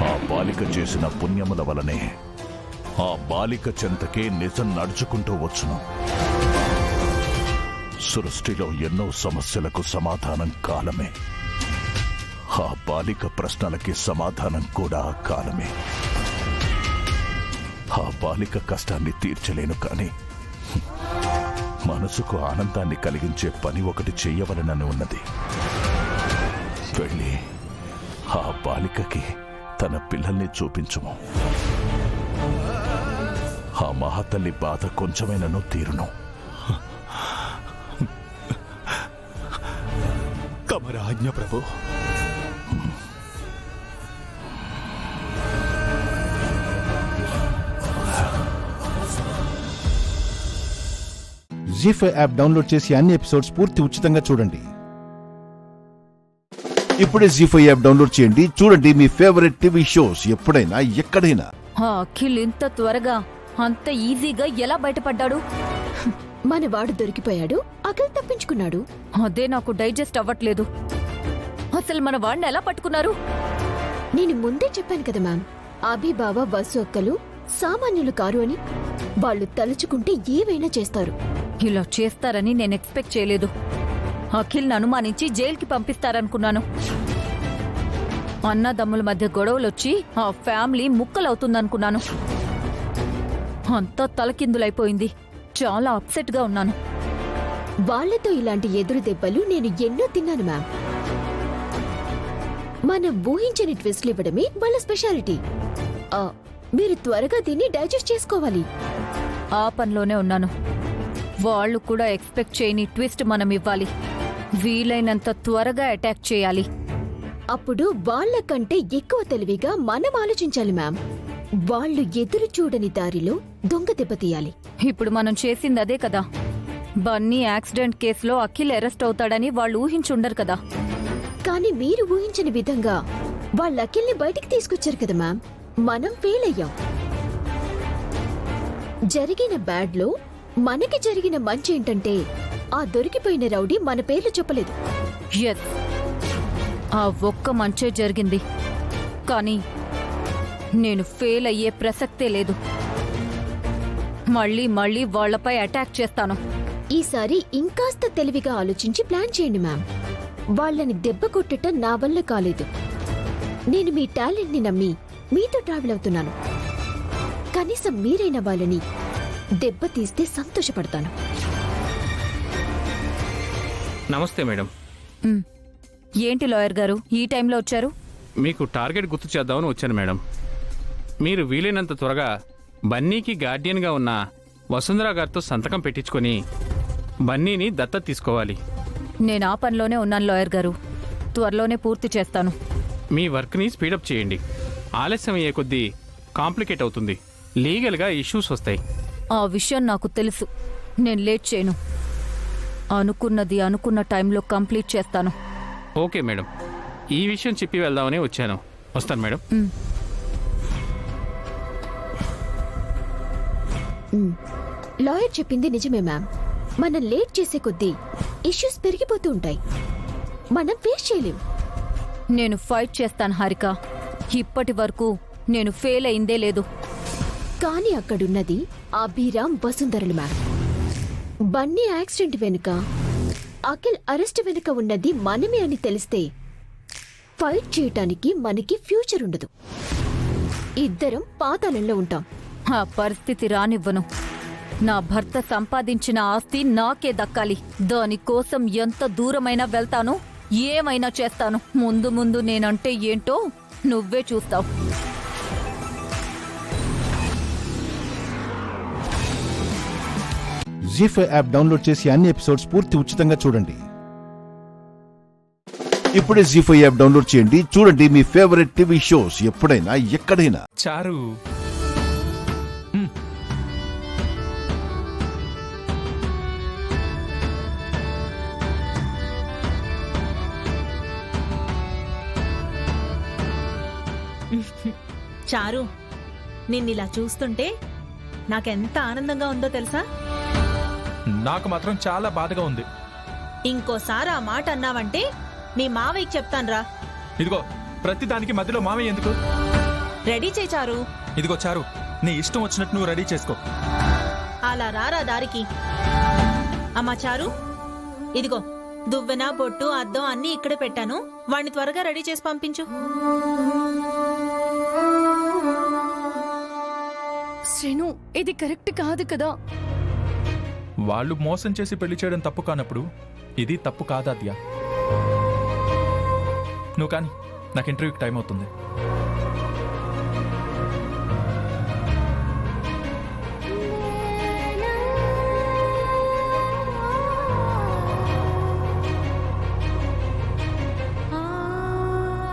ఆ బాలిక చేసిన పుణ్యముల వలనే ఆ బాలిక చెంతకే నిజం నడుచుకుంటూ వచ్చును. సృష్టిలో ఎన్నో సమస్యలకు సమాధానం కాలమే. ఆ బాలిక ప్రశ్నలకి సమాధానం కూడా కాలమే. ఆ బాలిక కష్టాన్ని తీర్చలేను కానీ మనసుకు ఆనందాన్ని కలిగించే పని ఒకటి చెయ్యవలనని ఉన్నది. వెళ్ళి ఆ బాలికకి తన పిల్లల్ని చూపించుము. ఆ మహాతల్లి బాధ కొంచెమైనను తీరును. తమరి ఆజ్ఞ ప్రభు. జీ5 యాప్ డౌన్లోడ్ చేసి అన్ని ఎపిసోడ్స్ పూర్తి ఉచితంగా చూడండి. ఇప్పుడే జీ5 యాప్ డౌన్లోడ్ చేయండి. చూడండి మీ ఫేవరెట్ టీవీ షోస్ ఎప్పుడైనా ఎక్కడైనా. అఖిల్ ఇంత త్వరగా అంత ఈజీగా ఎలా బయటపడ్డాడు? మనవాడు దొరికిపోయాడు, అఖిల్ తప్పించుకున్నాడు. అదే నాకు డైజెస్ట్ అవ్వట్లేదు. అసలు మన వాడిని ఎలా పట్టుకున్నారు? నేను ముందే చెప్పాను కదా మ్యామ్, అభిబావ వసు అక్కలు సామాన్యులు కారు అని. వాళ్ళు తలుచుకుంటే ఏవైనా చేస్తారు. ఇలా చేస్తారని నేను ఎక్స్పెక్ట్ చేయలేదు. అఖిల్ని అనుమానించి జైలుకి పంపిస్తారనుకున్నాను. అన్నదమ్ముల మధ్య గొడవలొచ్చి ఆ ఫ్యామిలీ ముక్కలవుతుందనుకున్నాను. అంతా తలకిందులైపోయింది. చాలా అప్సెట్ గా ఉన్నాను. వాళ్లతో ఇలాంటి ఎదురు దెబ్బలు నేను ఎన్నో తిన్నాను మ్యామ్. మనం ఊహించని ట్విస్ట్లు ఇవ్వడమే వాళ్ళ స్పెషాలిటీ. మీరు త్వరగా దీన్ని డైజెస్ట్ చేసుకోవాలి. ఆ పనిలోనే ఉన్నాను. వాళ్ళు కూడా ఎక్స్పెక్ట్ చేయని ట్విస్ట్ మనం ఇవ్వాలి. వీలైనంత త్వరగా అటాక్ చేయాలి. అప్పుడు వాళ్ళకంటే ఎక్కువ తెలివిగా మనం ఆలోచించాలి మ్యామ్. వాళ్ళు ఎదురు చూడని దారిలో దొంగ దెబ్బతీయాలి. ఇప్పుడు మనం చేసింది అదే కదా. బన్నీ యాక్సిడెంట్ కేసులో అఖిల్ అరెస్ట్ అవుతాడని వాళ్ళు ఊహించుండరు కదా. కానీ మీరు ఊహించని విధంగా వాళ్ళ అఖిల్ని బయటికి తీసుకొచ్చారు కదా మ్యామ్. మనం ఫెయిల్ అయ్యాం. జరిగిన బ్యాడ్లో మనకి జరిగిన మంచి ఏంటంటే ఆ దొరికిపోయిన రౌడీ మన పేర్లు చెప్పలేదు. ఎస్, ఆ ఒక్క మంచే జరిగింది. కానీ నేను ఫెయిల్ అయ్యే ప్రసక్తే లేదు. మళ్ళీ మళ్ళీ వాళ్లపై అటాక్ చేస్తాను. ఈసారి ఇంకాస్త తెలివిగా ఆలోచించి ప్లాన్ చేయండి మ్యామ్. వాళ్ళని దెబ్బ కొట్టడం నా వల్ల కాలేదు. నేను మీ టాలెంట్ ని నమ్మి మీతో ట్రావెల్ అవుతున్నాను. కనీసం మీరైన వాళ్ళని దెబ్బ తీస్తే సంతోషపడతాను. నమస్తే మేడం. ఏంటి లాయర్ గారు ఈ టైంలో వచ్చారు? మీకు టార్గెట్ గుర్తు చేద్దామని వచ్చాను మేడం. మీరు వీలైనంత త్వరగా బన్నీకి గార్డియన్గా ఉన్న వసుంధరా గారితో సంతకం పెట్టించుకొని బన్నీని దత్తత తీసుకోవాలి. నేను ఆ పనిలోనే ఉన్నాను లాయర్ గారు. త్వరలోనే పూర్తి చేస్తాను. మీ వర్క్ని స్పీడప్ చేయండి. ఆలస్యం అయ్యే కొద్దీ కాంప్లికేట్ అవుతుంది. లీగల్గా ఇష్యూస్ వస్తాయి. ఆ విషయం నాకు తెలుసు. నేను లేట్ చేయను. అనుకున్నది అనుకున్న టైంలో కంప్లీట్ చేస్తాను. ఓకే మేడం, ఈ విషయం చెప్పి వెళ్దామని వచ్చాను. వస్తాను మేడం. లాయర్ చెప్పింది నిజమే మ్యామ్. మనం లేట్ చేసే కొద్దీ ఇష్యూస్ పెరిగిపోతూ ఉంటాయి. మనం ఫేస్ చేయలేం. నేను ఫైట్ చేస్తాను హారిక. ఇప్పటి వరకు నేను ఫెయిల్ అయిందే లేదు. కానీ అక్కడున్నది అభిరామ్ వసుంధరలు మ్యామ్. బన్నీ యాక్సిడెంట్ వెనుక, అఖిల్ అరెస్ట్ వెనుక ఉన్నది మనమే అని తెలిస్తే ఫైట్ చేయటానికి మనకి ఫ్యూచర్ ఉండదు. ఇద్దరం పాతాళంలో ఉంటాం. ఆ పరిస్థితి రానివ్వను. నా భర్త సంపాదించిన ఆస్తి నాకే దక్కాలి. దానికోసం ఎంత దూరమైనా వెళ్తాను, ఏమైనా చేస్తాను. ముందు ముందు నేనంటే ఏంటో నువ్వే చూస్తావు. జీ5 యాప్ డౌన్లోడ్ చేసి అన్ని ఎపిసోడ్స్ పూర్తి ఉచితంగా చూడండి. ఇప్పుడే జీ5 యాప్ డౌన్లోడ్ చేయండి. చూడండి మీ ఫేవరెట్ టీవీ షోస్ ఎప్పుడైనా ఎక్కడైనా. చారు చారు నిన్నిలా చూస్తుంటే నాకెంత ఆనందంగా ఉందో తెలుసా? నాకు మాత్రం చాలా బాధగా ఉంది. ఇంకోసారి ఆ మాట అన్నావంటే మీ మావయ్యకి చెప్తాన్రా. ఇదిగో ప్రతిదానికి మధ్యలో మామయ్య ఎందుకు? రెడీ చేయి చారు. ఇదిగో చారు, నీ ఇష్టం వచ్చినట్టు నువ్వు రెడీ చేసుకో. అలా రారా దారికి. అమ్మా చారు, ఇదిగో దువ్వెన బొట్టు అద్దం అన్నీ ఇక్కడే పెట్టాను. వాణ్ణి త్వరగా రెడీ చేసి పంపించు. శ్రీను, ఇది కరెక్ట్ కాదు కదా. వాళ్ళు మోసం చేసి పెళ్లి చేయడం తప్పు కానప్పుడు ఇది తప్పు కాదాద్యా. నువ్వు కానీ, నాకు ఇంటర్వ్యూకి టైం అవుతుంది.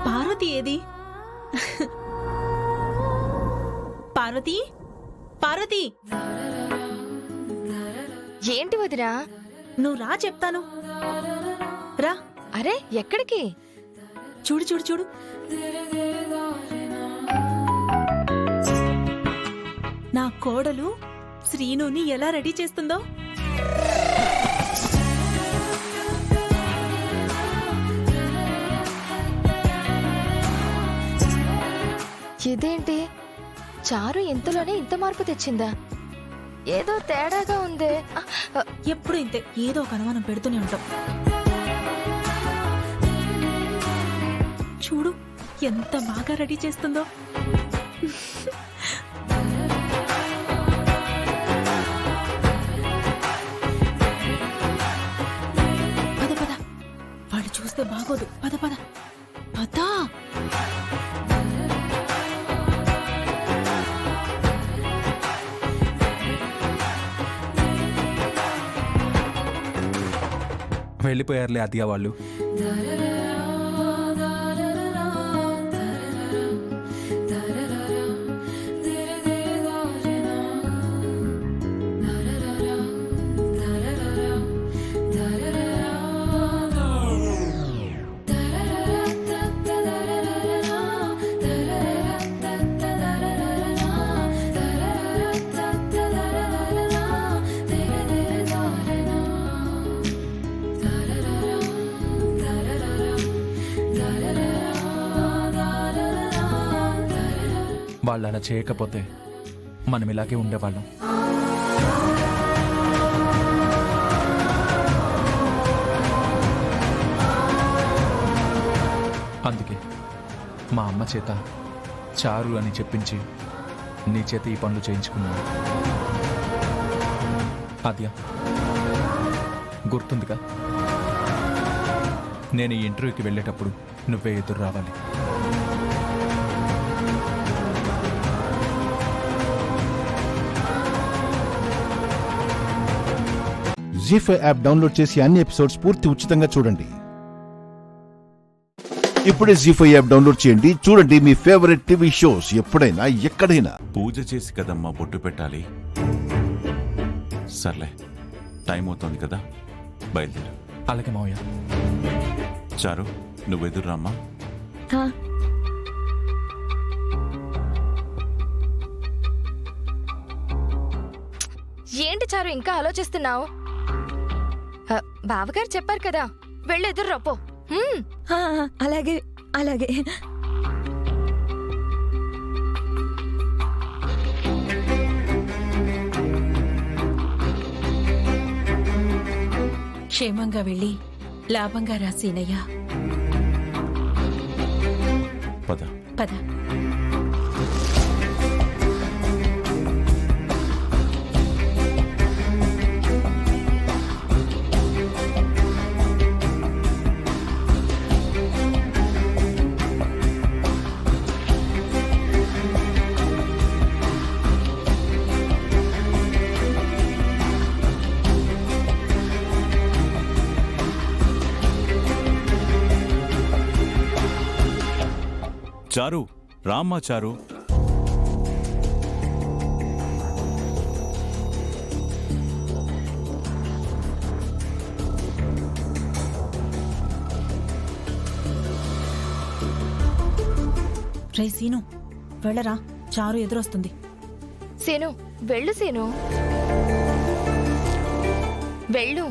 పార్వతి ఏది? పార్వతి, పార్వతి ఏంటి వదినా? నువ్వు రా చెప్తాను. రా. అరే ఎక్కడికి? చూడు చూడు చూడు. నా కోడలు శ్రీనుని ఎలా రెడీ చేస్తుందో. ఇదేంటి, చారు ఇంతలోనే ఇంత మార్పు తెచ్చిందా? ఏదో తేడాగా ఉందే. ఎప్పుడు ఇంతే, ఏదో ఒక అనుమానం పెడుతూనే ఉంటాం. చూడు ఎంత బాగా రెడీ చేస్తుందో. పద పద, వాళ్ళు చూస్తే బాగోదు. పద పద పద. వెళ్ళిపోయారులే అదియా వాళ్ళు. వాళ్ళు అలా చేయకపోతే మనం ఇలాగే ఉండేవాళ్ళం. అందుకే మా అమ్మ చేత చారు అని చెప్పించి నీ చేత ఈ పనులు చేయించుకున్నాను. అద్యా, గుర్తుందిగా? నేను ఈ ఇంటర్వ్యూకి వెళ్ళేటప్పుడు నువ్వే ఎదురు రావాలి. జీ5 యాప్ డౌన్లోడ్ చేసి అన్ని ఎపిసోడ్స్ పూర్తి ఉచితంగా చూడండి. ఇప్పుడే జీ5 యాప్ డౌన్లోడ్ చేయండి. చూడండి మీ ఫేవరెట్ టీవీ షోస్ ఎప్పుడైనా ఎక్కడైనా. పూజ చేసి కదమ్మా బొట్టు పెట్టాలి. సర్లే, టైం అవుతోంది కదా, బయలుదేరు. అలాగే మావయ్య. చారు, నువ్వు ఎదురురామ్మా. ఏంటి చారు ఇంకా ఆలోచిస్తున్నావు? బావగారు చెప్పారు కదా, వెళ్ళి ఎదురు రాపో. అలాగే అలాగే. క్షేమంగా వెళ్ళి లాభంగా రాసినయ్యా. పద పద. చారు, రామ్మా చారు. రే సీను వెళ్ళరా, చారు ఎదురొస్తుంది. సీను వెళ్ళు, సీను వెళ్ళు.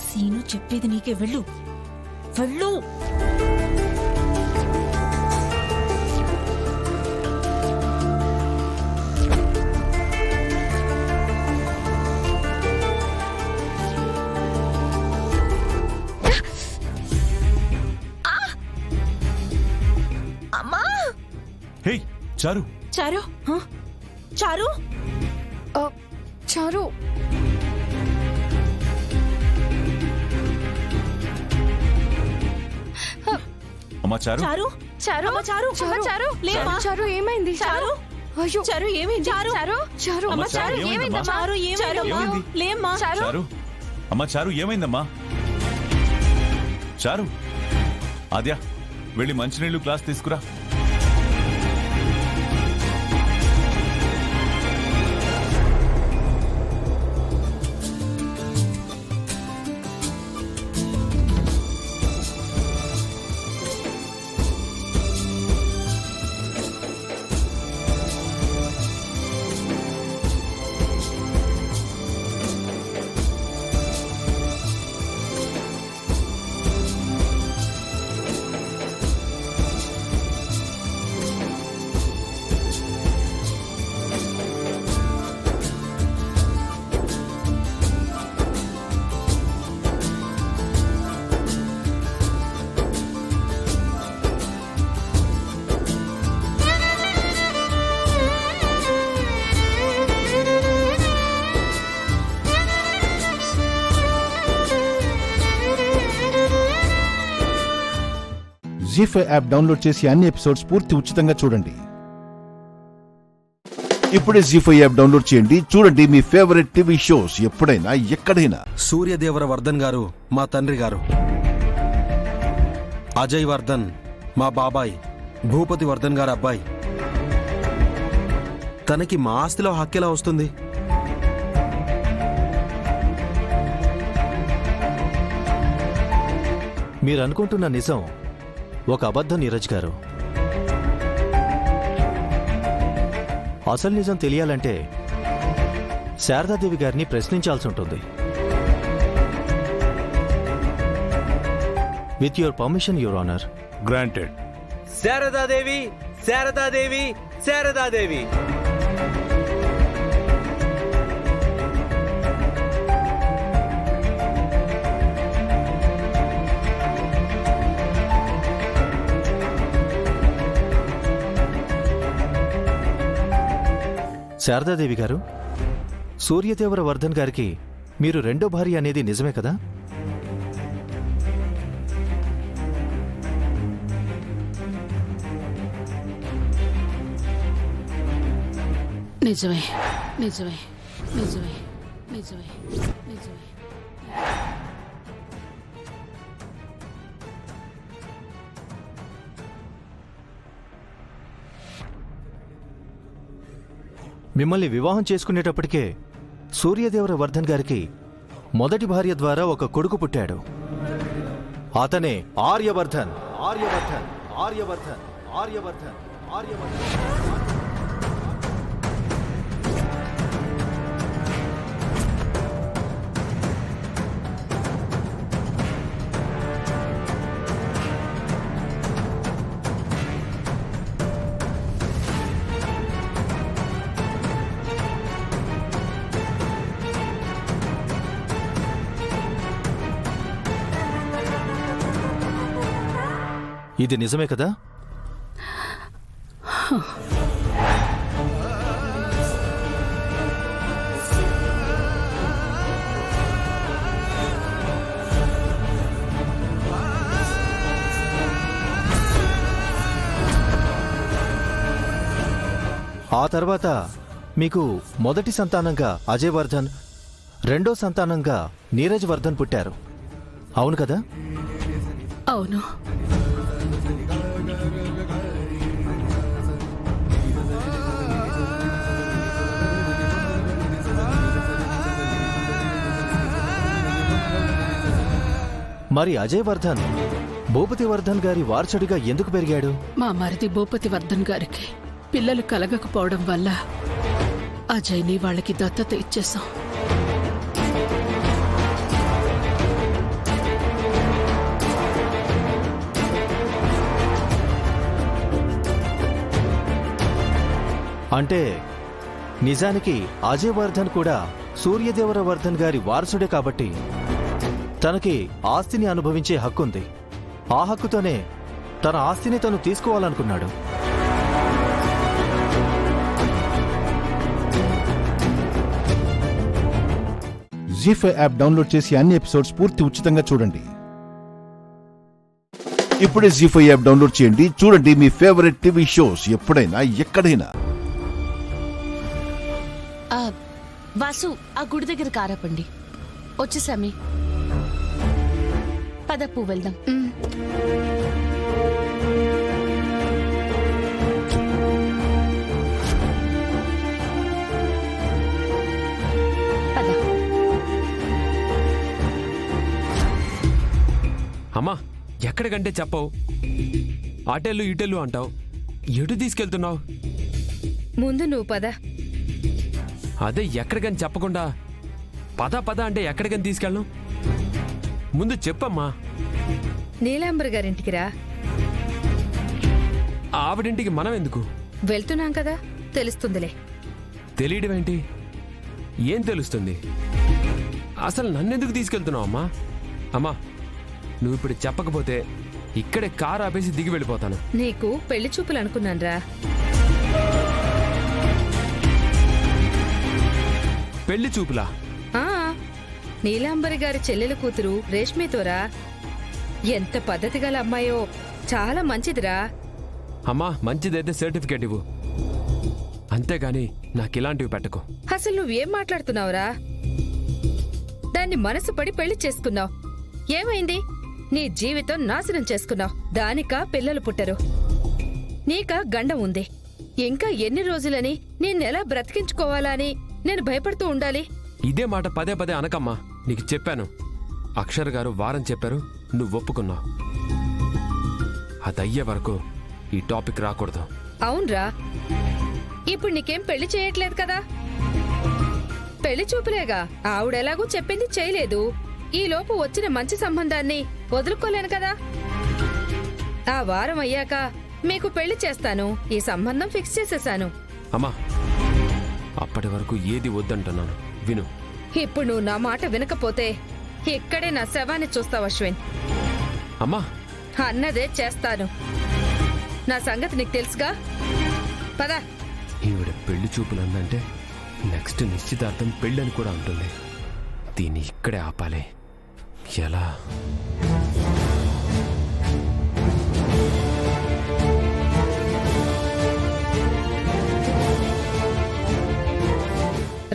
సీను చెప్పేది నీకే, వెళ్ళు వెళ్ళు. అమ్మా! హే చారు, చారు చారు చారు అమ్మా చారు. చారు చారు అమ్మ చారు, చారు చారు లేమ్మా. చారు ఏమైంది? చారు అయ్యో చారు ఏమైంది? చారు చారు చారు అమ్మ, చారు ఏమైందమ్మా? చారు ఏమైందమ్మా? ఏమైంది? లేమ్మా. చారు, అమ్మా చారు ఏమైందమ్మా? చారు, ఆద్య వెళ్ళి మంచినీళ్ళు గ్లాస్ తీసుకురా. జీ5 యాప్ డౌన్లోడ్ చేసి అన్ని ఎపిసోడ్స్ పూర్తి ఉచితంగా చూడండి. ఇప్పుడే జీ5 యాప్ డౌన్లోడ్ చేయండి, చూడండి మీ ఫేవరెట్ టీవీ షోస్ ఎప్పుడైనా ఎక్కడైనా. సూర్యదేవర వర్ధన్ గారు మా తండ్రి గారు, అజయ్ వర్ధన్ మా బాబాయ్, భూపతి వర్ధన్ గారు అబ్బాయి. తనకి మా ఆస్తిలో హక్కెలా వస్తుంది? మీరనుకుంటున్న నిజం ఒక అబద్ధం, నీరజ్ గారు. అసలు నిజం తెలియాలంటే శారదాదేవి గారిని ప్రశ్నించాల్సి ఉంటుంది. With your permission, your honour. Granted. Sharadadevi, Sharadadevi, Sharadadevi. Sharadadevi గారు, సూర్యదేవర వర్ధన్ గారికి మీరు రెండో భార్య అనేది నిజమే కదా? నిజమే నిజమే నిజమే నిజమే నిజమే. మిమ్మల్ని వివాహం చేసుకునేటప్పటికే సూర్యదేవర వర్ధన్ గారికి మొదటి భార్య ద్వారా ఒక కొడుకు పుట్టాడు. అతనే ఆర్యవర్ధన్. ఆర్యవర్ధన్ ఆర్యవర్ధన్ ఆర్యవర్ధన్ ఆర్యవర్ధన్. ఇది నిజమే కదా? ఆ తర్వాత మీకు మొదటి సంతానంగా అజయ్ వర్ధన్, రెండో సంతానంగా నీరజ్ వర్ధన్ పుట్టారు. అవును కదా? అవును. మరి అజయ్ వర్ధన్ భూపతి వర్ధన్ గారి వారసుడిగా ఎందుకు పెరిగాడు? మా మరిది భూపతి వర్ధన్ గారికి పిల్లలు కలగకపోవడం వల్ల అజయ్ని వాళ్ళకి దత్తత ఇచ్చేశాం. అంటే నిజానికి అజయ్ వర్ధన్ కూడా సూర్యదేవర వర్ధన్ గారి వారసుడే కాబట్టి తనకి ఆస్తిని అనుభవించే హక్కుంది. ఆ హక్కుతోనే తన ఆస్తిని తను తీసుకోవాలనుకున్నాడు. జీ5 యాప్ డౌన్లోడ్ చేసి అన్ని ఎపిసోడ్స్ పూర్తి ఉచితంగా చూడండి. ఇప్పుడే జీ5 యాప్ డౌన్లోడ్ చేయండి. చూడండి మీ ఫేవరెట్ టీవీ షోస్ ఎప్పుడైనా ఎక్కడైనా. వాసు, ఆ గుడి దగ్గర కారాపండి. వచ్చేసామి. పద పువ్వు వెళ్దాం. పద. అమ్మా, ఎక్కడికంటే చెప్పవు. ఆటెళ్ళు ఇటెళ్ళు అంటావు. ఎటు తీసుకెళ్తున్నావు? ముందు నువ్వు పద. అదే ఎక్కడికని చెప్పకుండా పద పద అంటే ఎక్కడికని తీసుకెళ్ళను? ముందు చెప్పమ్మా. నీలాంబర్ గారింటికి రా. ఆవిడింటికి మనం ఎందుకు వెళ్తున్నాం కదా, తెలుస్తుందిలే. తెలియడం ఏంటి? ఏం తెలుస్తుంది? అసలు నన్నెందుకు తీసుకెళ్తున్నావు అమ్మా? అమ్మా, నువ్వు ఇప్పుడు చెప్పకపోతే ఇక్కడే కారు ఆపేసి దిగి వెళ్ళిపోతాను. నీకు పెళ్లి చూపులు అనుకున్నాన్రా. పెళ్లి చూపులా? నీలాంబరి గారి చెల్లెల కూతురు రేష్మితోరా. ఎంత పద్ధతి గల అమ్మాయో, చాలా మంచిదిరా. అమ్మా, మంచిదైతే సర్టిఫికేట్ ఇవ్వు, అంతేగాని నాకిలాంటివి పెట్టకు. అసలు నువ్వేం మాట్లాడుతున్నావురా? దాన్ని మనసు పడి పెళ్లి చేసుకున్నావు. ఏమైంది? నీ జీవితం నాశనం చేసుకున్నావు. దానికా పిల్లలు పుట్టరు. నీకా గండం ఉంది. ఇంకా ఎన్ని రోజులని నిన్నెలా బ్రతికించుకోవాలా అని నేను భయపడుతూ ఉండాలి. ఇదే మాట పదే పదే అనకమ్మా. నీకు చెప్పాను. అక్షర్ గారు వారం చెప్పారు, నువ్వు ఒప్పుకున్నావు. అదయ్యే వరకు ఈ టాపిక్ రాకూడదు. అవునరా, ఇప్పుడు నీకేం పెళ్లి చేయట్లేదు కదా. పెళ్లి చూపులేగా. ఆవిడెలాగూ చెప్పింది చేయలేదు. ఈ లోపు వచ్చిన మంచి సంబంధాన్ని వదులుకోలేను కదా. ఆ వారం అయ్యాక మీకు పెళ్లి చేస్తాను. ఈ సంబంధం ఫిక్స్ చేసేశాను. అమ్మా, అప్పటి వరకు ఏది వద్దంటున్నాను, విను. ఇప్పుడు నువ్వు నా మాట వినకపోతే ఇక్కడే నా శవాన్ని చూస్తావు అశ్విన్. అమ్మా, అన్నదే చేస్తాను. నా సంగతి నీకు తెలుసుగా. పదా. ఈవిడ పెళ్లి చూపులందంటే నెక్స్ట్ నిశ్చితార్థం పెళ్ళని కూడా ఉంటుంది. దీన్ని ఇక్కడే ఆపాలి. ఎలా?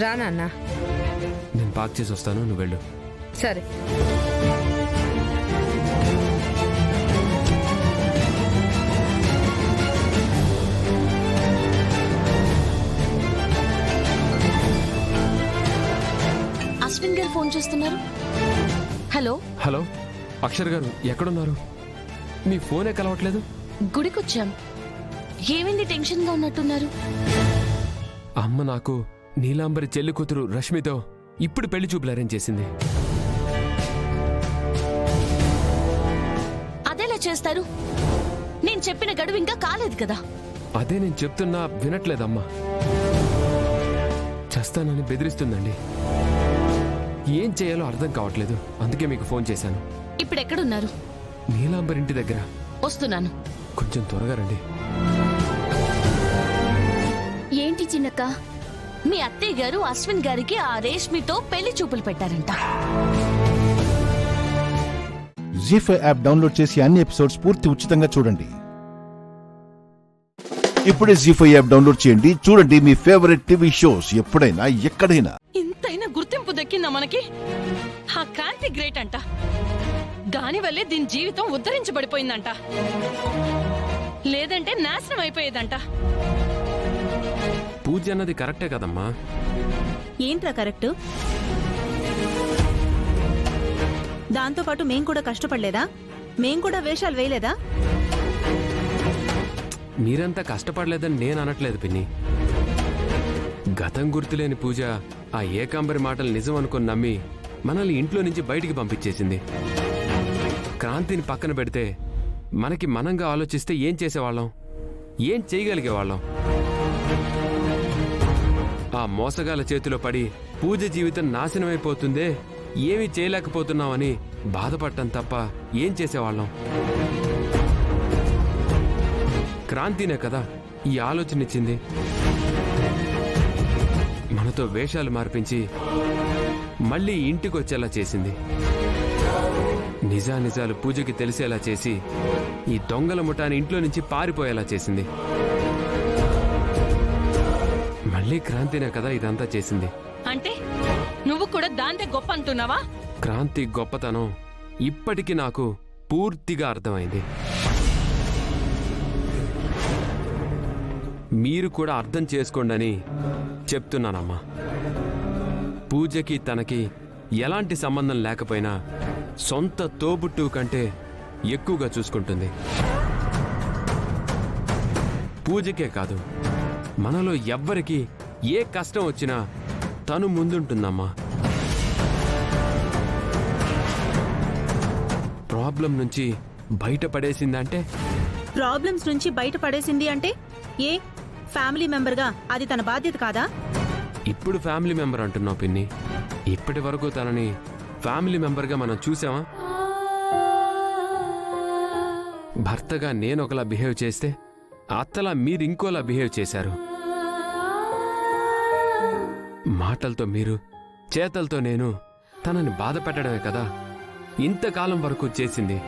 రానా? నేను పార్క్ చేసి వస్తాను, నువ్వు వెళ్ళు. సరే. అశ్విన్ గారు ఫోన్ చేస్తున్నారు. హలో. హలో, అక్షర్ గారు ఎక్కడున్నారు? మీ ఫోనే కలవట్లేదు. గుడికొచ్చాం. ఏమైంది? టెన్షన్ గా ఉన్నట్టున్నారు. అమ్మ నాకు నీలాంబరి చెల్లి కూతురు రష్మితో ఇప్పుడు పెళ్లి చూపులు అరేంజ్ చేసింది. అదేలా చేస్తారు? నేను చెప్పిన గడువు ఇంకా కాలేదు కదా. అదే నేను చెప్తున్నా, వినట్లేదమ్మా. చేస్తానని బెదిరిస్తుందండి. ఏం చేయాలో అర్థం కావట్లేదు. అందుకే మీకు ఫోన్ చేశాను. ఇప్పుడు ఎక్కడున్నారు? నీలాంబరి ఇంటి దగ్గర. వస్తున్నాను. కొంచెం త్వరగా రండి. ఏంటి చిన్నక్క? మీ అత్తయ్య గారు అశ్విన్ గారికి ఆ రేష్మితో పెళ్లి చూపులు పెట్టారంట. జీ5 యాప్ డౌన్లోడ్ చేసి అన్ని ఎపిసోడ్స్ పూర్తి ఉచితంగా చూడండి. ఇప్పుడే జీ5 యాప్ డౌన్లోడ్ చేయండి. చూడండి మీ ఫేవరెట్ టీవీ షోస్ ఎప్పుడైనా ఎక్కడైనా. ఇంతైనా గుర్తింపు దక్కిందా మనకి? ఆ క్రాంతి గ్రేట్ అంట. దానివల్లే దీని జీవితం ఉద్ధరించబడిపోయిందంట, లేదంటే నాశనం అయిపోయేదంట. పూజ అన్నది కరెక్టే కదమ్మా. ఏంట్రా కరెక్ట్? దాంతోపాటు మేం కూడా కష్టపడలేదా? మేం కూడా వేషాలు వేయలేదా? మీరంతా కష్టపడలేదని నేను అనట్లేదు పిన్ని. గతం గుర్తులేని పూజ ఆ ఏకాంబరి మాటలు నిజం అనుకుని నమ్మి మనల్ని ఇంట్లో నుంచి బయటికి పంపించేసింది. క్రాంతిని పక్కన పెడితే మనకి మనంగా ఆలోచిస్తే ఏం చేసేవాళ్ళం, ఏం చేయగలిగేవాళ్ళం? ఆ మోసగాల చేతిలో పడి పూజ జీవితం నాశనమైపోతుందే, ఏమీ చేయలేకపోతున్నామని బాధపడటం తప్ప ఏం చేసేవాళ్ళం? క్రాంతినే కదా ఈ ఆలోచన ఇచ్చింది. మనతో వేషాలు మార్పించి మళ్ళీ ఇంటికి వచ్చేలా చేసింది. నిజానిజాలు పూజకి తెలిసేలా చేసి ఈ దొంగల ముఠాని ఇంట్లో నుంచి పారిపోయేలా చేసింది. మళ్ళీ క్రాంతినే కదా ఇదంతా చేసింది. అంటే నువ్వు కూడా దాంతే గొప్ప అంటున్నావా? క్రాంతి గొప్పతనం ఇప్పటికీ నాకు పూర్తిగా అర్థమైంది. మీరు కూడా అర్థం చేసుకోండి చెప్తున్నానమ్మా. పూజకి తనకి ఎలాంటి సంబంధం లేకపోయినా సొంత తోబుట్టు కంటే ఎక్కువగా చూసుకుంటుంది. పూజకే కాదు, మనలో ఎవ్వరికి ఏ కష్టం వచ్చినా తను ముందుంటుందమ్మా. ప్రాబ్లం నుంచి బయటపడేసిందంటే ప్రాబ్లమ్స్ నుంచి బయటపడేసింది అంటే ఏ ఫ్యామిలీ మెంబర్గా అది తన బాధ్యత కాదా? ఇప్పుడు ఫ్యామిలీ మెంబర్ అంటున్నావు పిన్ని. ఇప్పటి వరకు తనని ఫ్యామిలీ మెంబర్గా మనం చూసామా? భర్తగా నేను ఒకలా బిహేవ్ చేస్తే అత్తలా మీరు ఇంకోలా బిహేవ్ చేశారు. మాటలతో మీరు, చేతలతో నేను తనని బాధ పెట్టడమే కదా ఇంతకాలం వరకు చేసింది.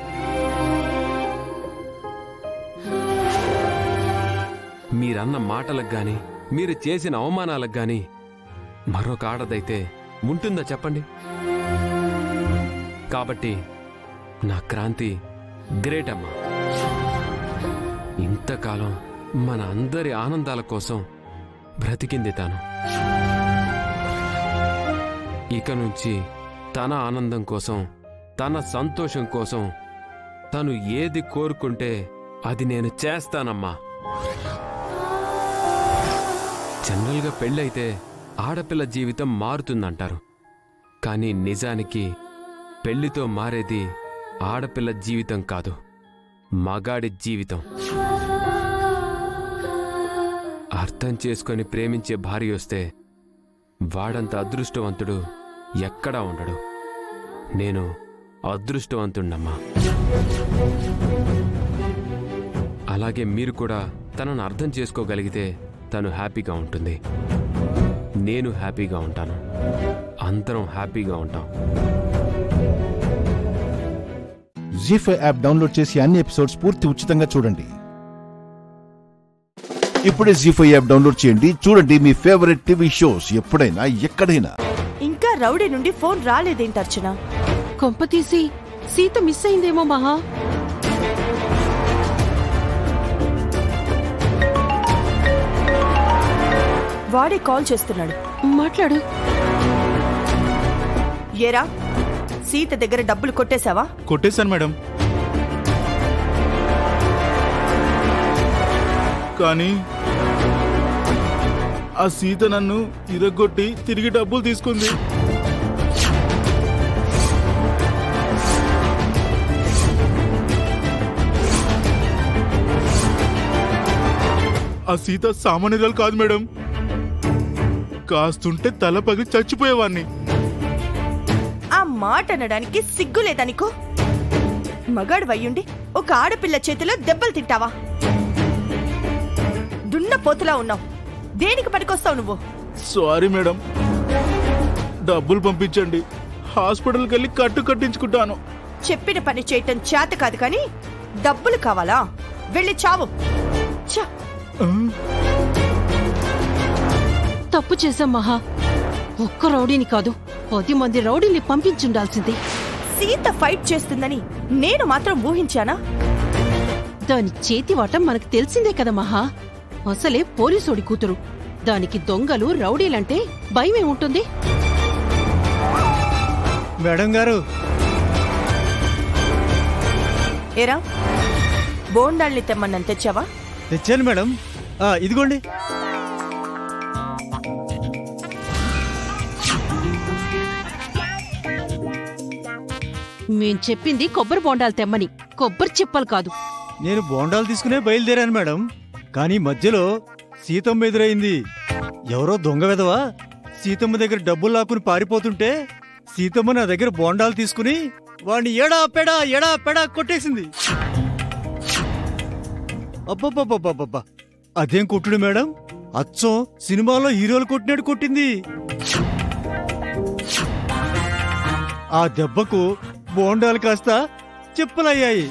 మీరన్న మాటలకు గాని, మీరు చేసిన అవమానాలకు గాని మరొక ఆడదైతే ఉంటుందా చెప్పండి? కాబట్టి నా క్రాంతి గ్రేట్ అమ్మా. ఇంతకాలం మన అందరి ఆనందాల కోసం బ్రతికింది తాను. ఇక నుంచి తన ఆనందం కోసం, తన సంతోషం కోసం తను ఏది కోరుకుంటే అది నేను చేస్తానమ్మా. జనరల్గా పెళ్ళైతే ఆడపిల్ల జీవితం మారుతుందంటారు, కానీ నిజానికి పెళ్లితో మారేది ఆడపిల్ల జీవితం కాదు, మగాడి జీవితం. అర్థం చేసుకొని ప్రేమించే భార్య వస్తే వాడంత అదృష్టవంతుడు ఎక్కడా ఉండడు. నేను అదృష్టవంతుణ్ణమ్మా. అలాగే మీరు కూడా తనను అర్థం చేసుకోగలిగితే తను హ్యాపీగా ఉంటుంది, నేను హ్యాపీగా ఉంటాను, అందరం హ్యాపీగా ఉంటాం. జీ5 యాప్ డౌన్లోడ్ చేసి అన్ని ఎపిసోడ్స్ పూర్తి ఉచితంగా చూడండి. ఇప్పుడే జీ5 యాప్ డౌన్లోడ్ చేయండి. చూడండి మీ ఫేవరెట్ టీవీ షోస్ ఎప్పుడైనా ఎక్కడైనా. ఇంకా రౌడీ నుండి ఫోన్ రాలేదేంటి అర్చన? కొంపతీసి సీత మిస్ అయిందేమో మహా. వాడే కాల్ చేస్తున్నాడు, మాట్లాడు. ఏరా, సీత దగ్గర డబ్బులు కొట్టేశావా? కొట్టేశాను మేడం, కానీ ఆ సీత నన్ను ఇరగొట్టి తిరిగి డబ్బులు తీసుకుంది. ఆ సీత సామాన్యురాలు కాదు మేడం, కాస్తుంటే తల పగిలి చచ్చిపోయేవాణ్ణి. ఆ మాట అనడానికి సిగ్గులేదా నీకు? మగాడు వయ్యుండి ఒక ఆడపిల్ల చేతిలో దెబ్బలు తింటావా? దున్నపోతులా ఉన్నావు, దేనికి పనికొస్తావు నువ్వు? సారీ మేడం, డబ్బులు పంపించండి, హాస్పిటల్కి వెళ్ళి కట్టు కట్టించుకుంటాను. చెప్పిన పని చేయటం చేత కాదు కానీ డబ్బులు కావాలా? వెళ్ళి చావు. తప్పు చేశాం మహా. ఒక్క రౌడీని కాదు 10 మంది రౌడీని పంపించుండాల్సింది. సీత ఫైట్ చేస్తుందని నేను మాత్రం ఊహించానా? దాని చేతివాటం మనకు తెలిసిందే కదా మహా. అసలే పోలీసోడి కూతురు. దానికి దొంగలు రౌడీలంటే భయమే ఉంటుంది. మేడం గారు, ఏరా బోండాల్ని తెమ్మన్నంత తెచ్చావా? తెచ్చాను మేడం. ఇదిగోండి. మేం చెప్పింది కొబ్బరి బోండాలు తెమ్మని, కొబ్బరి చిప్పలు కాదు. నేను బోండాలు తీసుకునే బయలుదేరాను మేడం. కానీ మధ్యలో సీతమ్మ ఎదురైంది. ఎవరో దొంగ వెదవా సీతమ్మ దగ్గర డబ్బులు లాక్కుని పారిపోతుంటే సీతమ్మ నా దగ్గర బోండాలు తీసుకుని వాడిని ఎడా పెడా కొట్టేసింది. అబ్బబ్బబ్బబ్బబ్బా, అదేం కొట్టుడు మేడం, అచ్చం సినిమాలో హీరోలు కొట్టినట్టు కొట్టింది. ఆ దెబ్బకు బోండాలు కాస్త చెప్పులయ్యాయి.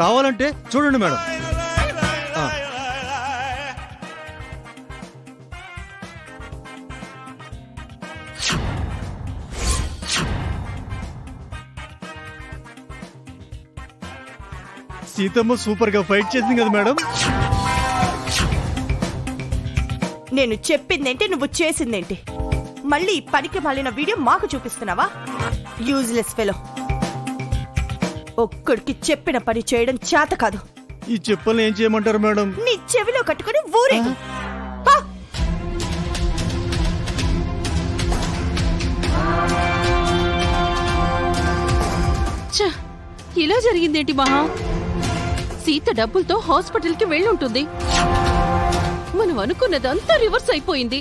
కావాలంటే చూడండి మేడం. సీతమ్మ సూపర్ గా ఫైట్ చేసింది కదా మేడం. నేను చెప్పిందేంటి, నువ్వు చేసిందేంటి? మళ్ళీ పనికి మాలిన వీడియో మాకు చూపిస్తున్నావా? Useless fellow. ఒక్కడికి చెప్పిన పని చేయడం చేత కాదు. ఈ చెప్పుల్ని ఏం చేయమంటారు మేడం? నీ చెవిలో కట్టుకుని ఊరేగు. ఇలా జరిగిందేంటి మహా? సీత డబ్బులతో హాస్పిటల్కి వెళ్ళుంటుంది. మనం అనుకున్నదంతా రివర్స్ అయిపోయింది.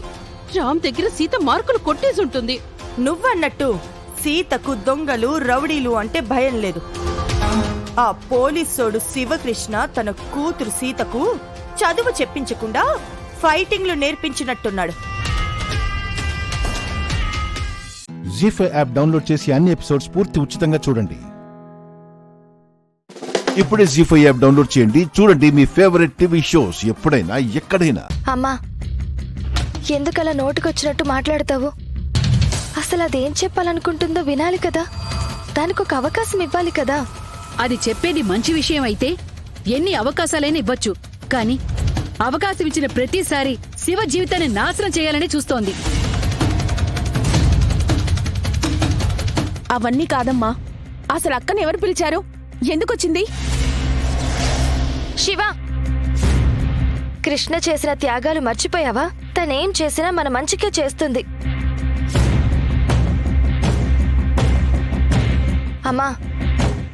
రామ్ దగ్గర సీత మార్కులు కొట్టేసి ఉంటుంది. నువ్వన్నట్టు సీతకు దొంగలు రౌడీలు అంటే భయం లేదు. ఆ పోలీసోడు శివకృష్ణ తన కూతురు సీతకు చదువు చెప్పించకుండా ఫైటింగ్లు నేర్పించినట్టున్నాడు. జీ5 యాప్ డౌన్లోడ్ చేసి అన్ని ఎపిసోడ్స్ పూర్తి ఉచితంగా చూడండి. ఇప్పుడే జీ5 యాప్ డౌన్లోడ్ చేయండి. చూడండి మీ ఫేవరెట్ టీవీ షోస్ ఎప్పుడైనా ఎక్కడైనా. అమ్మా, ఎందుకలా నోటికొచ్చినట్టు మాట్లాడతావు? అసలు అదేం చెప్పాలనుకుంటుందో వినాలి కదా. దానికి ఒక అవకాశం ఇవ్వాలి కదా. అది చెప్పేది మంచి విషయం అయితే ఎన్ని అవకాశాలైనా ఇవ్వచ్చు. కానీ అవకాశం ఇచ్చిన ప్రతిసారి శివ జీవితాన్ని నాశనం చేయాలని చూస్తోంది. అవన్నీ కాదమ్మా. అసలు అక్కని ఎవరు పిలిచారు? ఎందుకొచ్చింది? శివ, కృష్ణ చేసిన త్యాగాలు మర్చిపోయావా? తనేం చేసినా మన మంచికే చేస్తుంది. అమ్మా,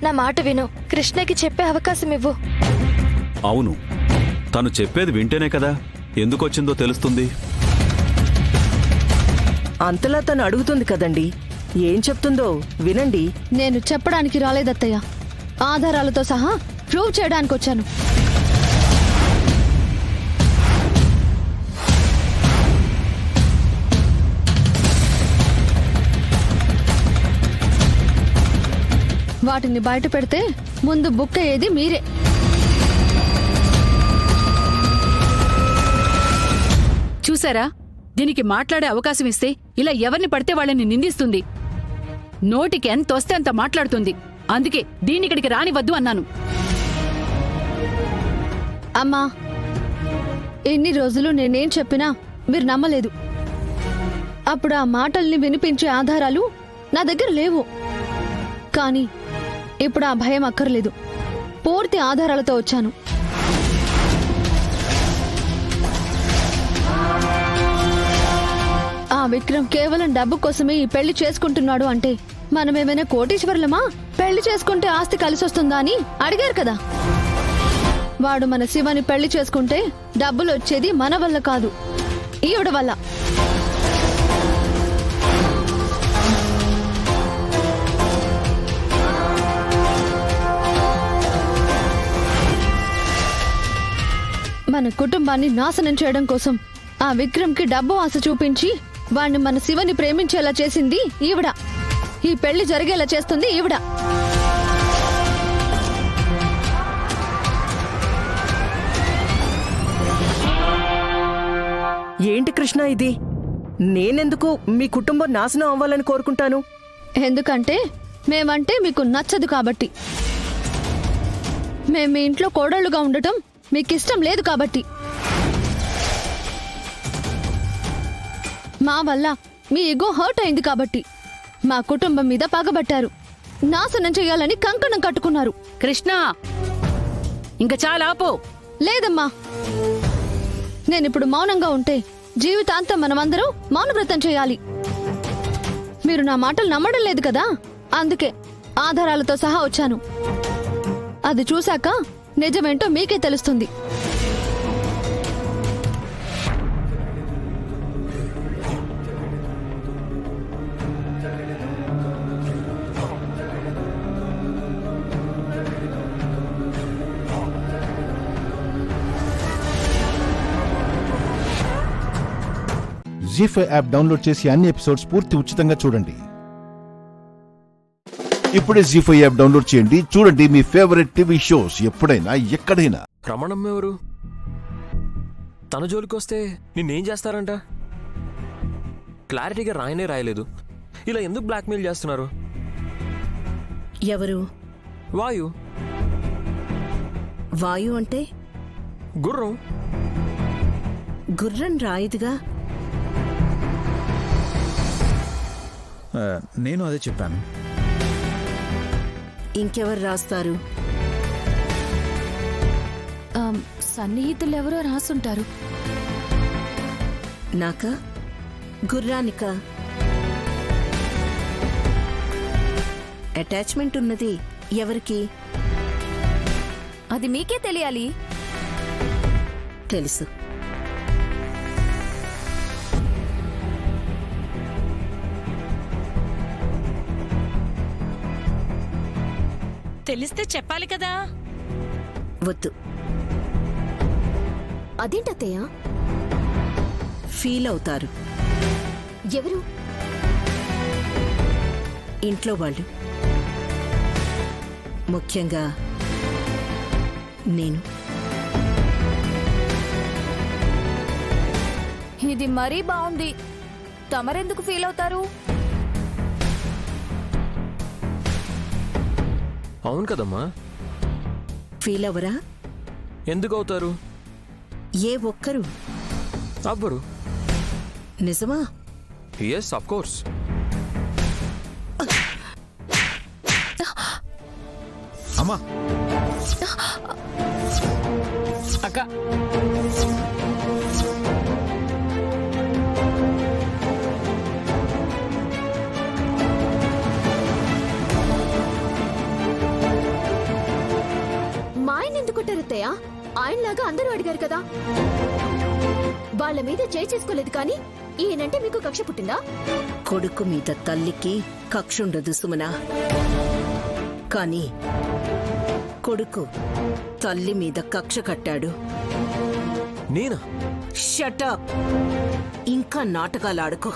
నా మాట విను. కృష్ణకి చెప్పే అవకాశం ఇవ్వు. అవును, తను చెప్పేది వింటేనే కదా ఎందుకొచ్చిందో తెలుస్తుంది. అంతలా తను అడుగుతుంది కదండి, ఏం చెప్తుందో వినండి. నేను చెప్పడానికి రాలేదత్తయ్య, ఆధారాలతో సహా ప్రూవ్ చేయడానికి వచ్చాను. వాటిని బయట పెడితే ముందు బుక్ అయ్యేది మీరే. చూసారా, దీనికి మాట్లాడే అవకాశం ఇస్తే ఇలా ఎవరిని పడితే వాళ్ళని నిందిస్తుంది. నోటికి ఎంత వస్తే అంత మాట్లాడుతుంది. అందుకే దీన్ని ఇక్కడికి రానివద్దు అన్నాను. అమ్మా, ఎన్ని రోజులు నేనేం చెప్పినా మీరు నమ్మలేదు. అప్పుడు ఆ మాటల్ని వినిపించే ఆధారాలు నా దగ్గర లేవు. కానీ ఇప్పుడు ఆ భయం అక్కర్లేదు. పూర్తి ఆధారాలతో వచ్చాను. ఆ విక్రమ్ కేవలం డబ్బు కోసమే ఈ పెళ్లి చేసుకుంటున్నాడు అంటే మనమేమైనా కోటీశ్వరులమా? పెళ్లి చేసుకుంటే ఆస్తి కలిసొస్తుందా అని అడిగారు కదా. వాడు మన శివని పెళ్లి చేసుకుంటే డబ్బులు వచ్చేది మన వల్ల కాదు, ఈవిడ వల్ల. మన కుటుంబాన్ని నాశనం చేయడం కోసం ఆ విక్రమ్కి డబ్బు ఆశ చూపించి వాణ్ణి మన శివని ప్రేమించేలా చేసింది ఈవిడ. ఈ పెళ్లి జరిగేలా చేస్తుంది ఈవిడ. కృష్ణ ఇది? నేనెందుకు మీ కుటుంబం నాశనం అవ్వాలని కోరుకుంటాను? ఎందుకంటే మేమంటే మీకు నచ్చదు కాబట్టి. మేము మీ ఇంట్లో కోడళ్ళుగా ఉండటం మీకు ఇష్టం లేదు కాబట్టి. మా వల్ల మీ ఈగో హర్ట్ అయింది కాబట్టి మా కుటుంబం మీద పగబట్టారు. నాశనం చేయాలని కంకణం కట్టుకున్నారు. కృష్ణ, ఇంకా చాలా ఆపు. లేదమ్మా, నేనిప్పుడు మౌనంగా ఉంటే జీవితాంతం మనమందరం మౌనవ్రతం చేయాలి. మీరు నా మాటలు నమ్మడం లేదు కదా, అందుకే ఆధారాలతో సహా వచ్చాను. అది చూశాక నిజమేంటో మీకే తెలుస్తుంది. జీ5 యాప్ డౌన్లోడ్ చేసి అన్ని ఎపిసోడ్స్ పూర్తి ఉచితంగా చూడండి. ఇప్పుడే జీ5 యాప్ డౌన్లోడ్ చేయండి. చూడండి మీ ఫేవరెట్ టీవీ షోస్ ఎప్పుడైనా ఎక్కడైనా. రమణమ్మ ఎవరు? తన జోలికొస్తే నిన్నేం చేస్తారంట? క్లారిటీగా రాయనే రాయలేదు. ఇలా ఎందుకు బ్లాక్మెయిల్ చేస్తున్నారు? ఎవరు? వాయు. వాయు అంటే గుర్రం. గుర్రం రాయిదిగా. నేను అదే చెప్పాను. ఇంకెవరు రాస్తారు? సన్నిహితులు ఎవరో రాసుంటారు. నాకా? గుర్రానికా? అటాచ్మెంట్ ఉన్నది ఎవరికి? అది మీకే తెలియాలి. తెలుసు. తెలిస్తే చెప్పాలి కదా. వద్దు. అదేంటత్తయ్య? ఫీల్ అవుతారు. ఎవరు? ఇంట్లో వాళ్ళు, ముఖ్యంగా నేను. ఇది మరీ బాగుంది. తమరెందుకు ఫీల్ అవుతారు? అవును కదమ్మా. ఫీల్ అవరా? ఎందుకు అవుతారు? ఏ ఒక్కరు అవ్వరు. నిజమా? Yes, of course. అమ్మా, అక్క, మా ఆయన ఎందుకు కొట్టారత్తయ్య? ఆయనలాగా అందరూ అడిగారు కదా. వాళ్ళ మీద చేసుకోలేదు కానీ ఈయనంటే మీకు కక్ష పుట్టిందా? కొడుకు మీద తల్లికి కక్షుండదు సుమనా, కానీ కొడుకు తల్లి మీద కక్ష కట్టాడు. నేనా? షటప్! ఇంకా నాటకాలాడుకో.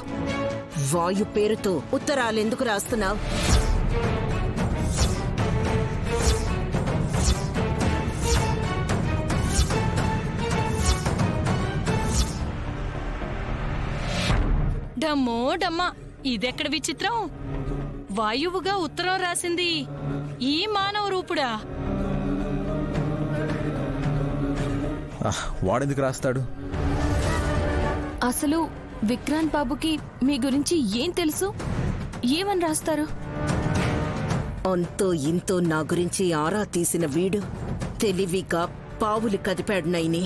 వాయు పేరుతో ఉత్తరాలెందుకు రాస్తున్నావు? డమ్మో డమ్మా, ఇదెక్కడ విచిత్రం! వాయువుగా ఉత్తరం రాసింది ఈ మానవ రూపుడా? వాడెందుకు రాస్తాడు? అసలు విక్రాంత్ బాబుకి మీ గురించి ఏం తెలుసు? ఏమని రాస్తారు? అంతో ఇంతో నా గురించి ఆరా తీసిన వీడు తెలివిగా పావులు కదిపాడు నైని.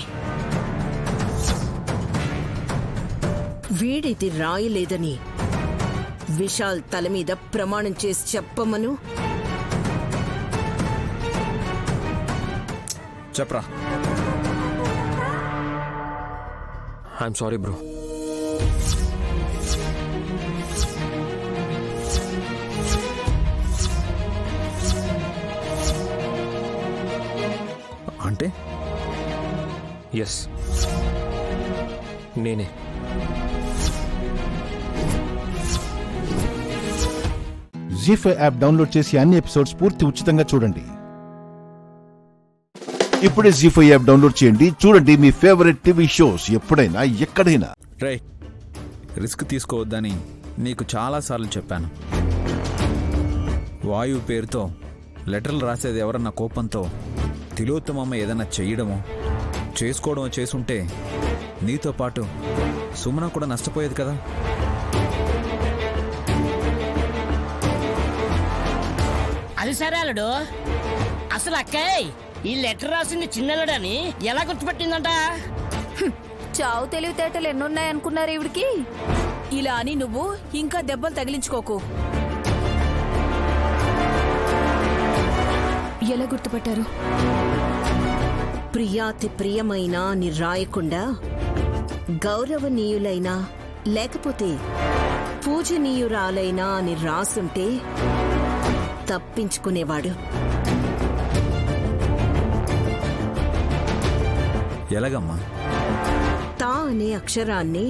వీడిది రాయలేదని విశాల్ తల మీద ప్రమాణం చేసి చెప్పమను. చెప్పరా. I'm sorry bro. అంటే? ఎస్, నేనే. జీ5 యాప్ డౌన్లోడ్ చేసి అన్ని ఎపిసోడ్స్ పూర్తి ఉచితంగా చూడండి. ఇప్పుడే జీ5 యాప్ డౌన్లోడ్ చేయండి. చూడండి మీ ఫేవరెట్ టీవీ షోస్ ఎప్పుడైనా ఎక్కడైనా. రైట్. రిస్క్ తీసుకోవద్దని నీకు చాలాసార్లు చెప్పాను. వాయువు పేరుతో లెటర్లు రాసేది ఎవరన్నా కోపంతో తిలోత్తమమ్మ ఏదైనా చెయ్యడమో చేసుకోవడమో చేసుంటే నీతో పాటు సుమన కూడా నష్టపోయేది కదా. అది సరే అల్లుడు, అసలు అక్కాయ్ ఈ లెటర్ రాసింది చిన్నలుడని ఎలా గుర్తుపట్టిందంట? చావు తెలివితేటలు ఎన్నున్నాయనుకున్నారు ఈవిడికి? ఇలా అని నువ్వు ఇంకా దెబ్బలు తగిలించుకోకు. ఎలా గుర్తుపట్టారు? ప్రియాతి ప్రియమైన అని రాయకుండా గౌరవనీయులైనా లేకపోతే పూజనీయురాలైనా అని రాసుంటే తప్పించుకునేవాడు. ఎలాగమ్మా? తా అనే అక్షరాన్ని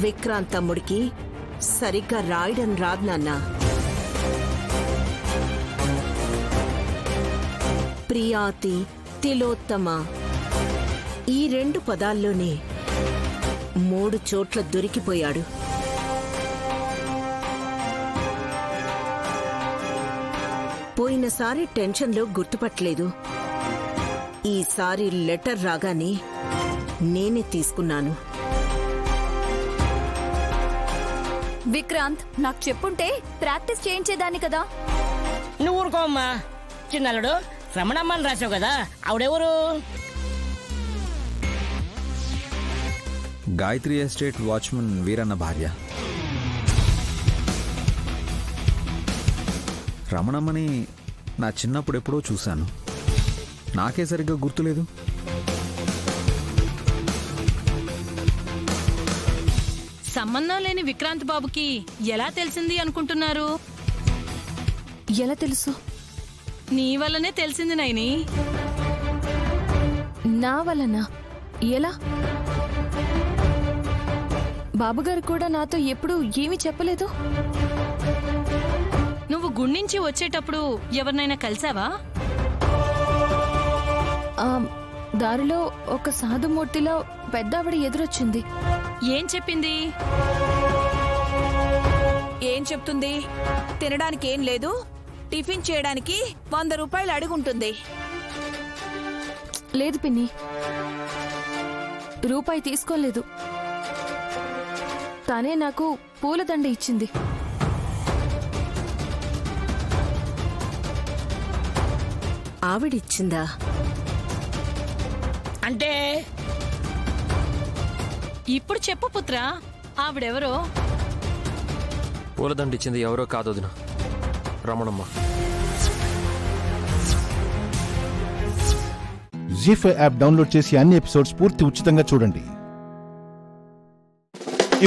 విక్రాంత్ తమ్ముడికి సరిగ్గా రాయడం రాదు నాన్న. ప్రియాతి, తిలోత్తమ ఈ 2 పదాల్లోనే 3 చోట్ల దొరికిపోయాడు. పోయినసారి టెన్షన్లో గుర్తుపట్టలేదు. ఈసారి లెటర్ రాగానే నేనే తీసుకున్నాను. విక్రాంత్, నాకు చెప్పుంటే ప్రాక్టీస్ చేయించేదాన్ని కదా. నువ్వు ఊరుకోమ్మా. చిన్నలుడు, రమణమ్మని రాసావు కదా, ఆవిడెవరు? గాయత్రి ఎస్టేట్ వాచ్మన్ వీరన్న భార్య. రమణమ్మని నా చిన్నప్పుడు ఎప్పుడో చూశాను, నాకే సరిగ్గా గుర్తులేదు. సంబంధం లేని విక్రాంత్ బాబుకి ఎలా తెలిసింది అనుకుంటున్నారు? ఎలా తెలుసు? నీ వల్లనే తెలిసింది నైని. నా వలన? ఎలా? బాబుగారు కూడా నాతో ఎప్పుడు ఏమీ చెప్పలేదు. నువ్వు గుండించి వచ్చేటప్పుడు ఎవరినైనా కలిసావా? దారిలో ఒక సాధుమూర్తిలో పెద్దావిడ ఎదురొచ్చింది. ఏం చెప్పింది? ఏం చెప్తుంది? తినడానికి ఏం లేదు, టిఫిన్ చేయడానికి 100 రూపాయలు అడుగుంటుంది. లేదు పిన్ని, రూపాయి తీసుకోలేదు. తనే నాకు పూలదండ ఇచ్చింది. ఆవిడిచ్చిందా? అంటే ఇప్పుడు చెప్పు పుత్రా, ఆవిడెవరో? పూలదండిచ్చింది ఎవరో కాదు వదిన, రమణమ్మ. జీ5 యాప్ డౌన్లోడ్ చేసి అన్ని ఎపిసోడ్స్ పూర్తి ఉచితంగా చూడండి.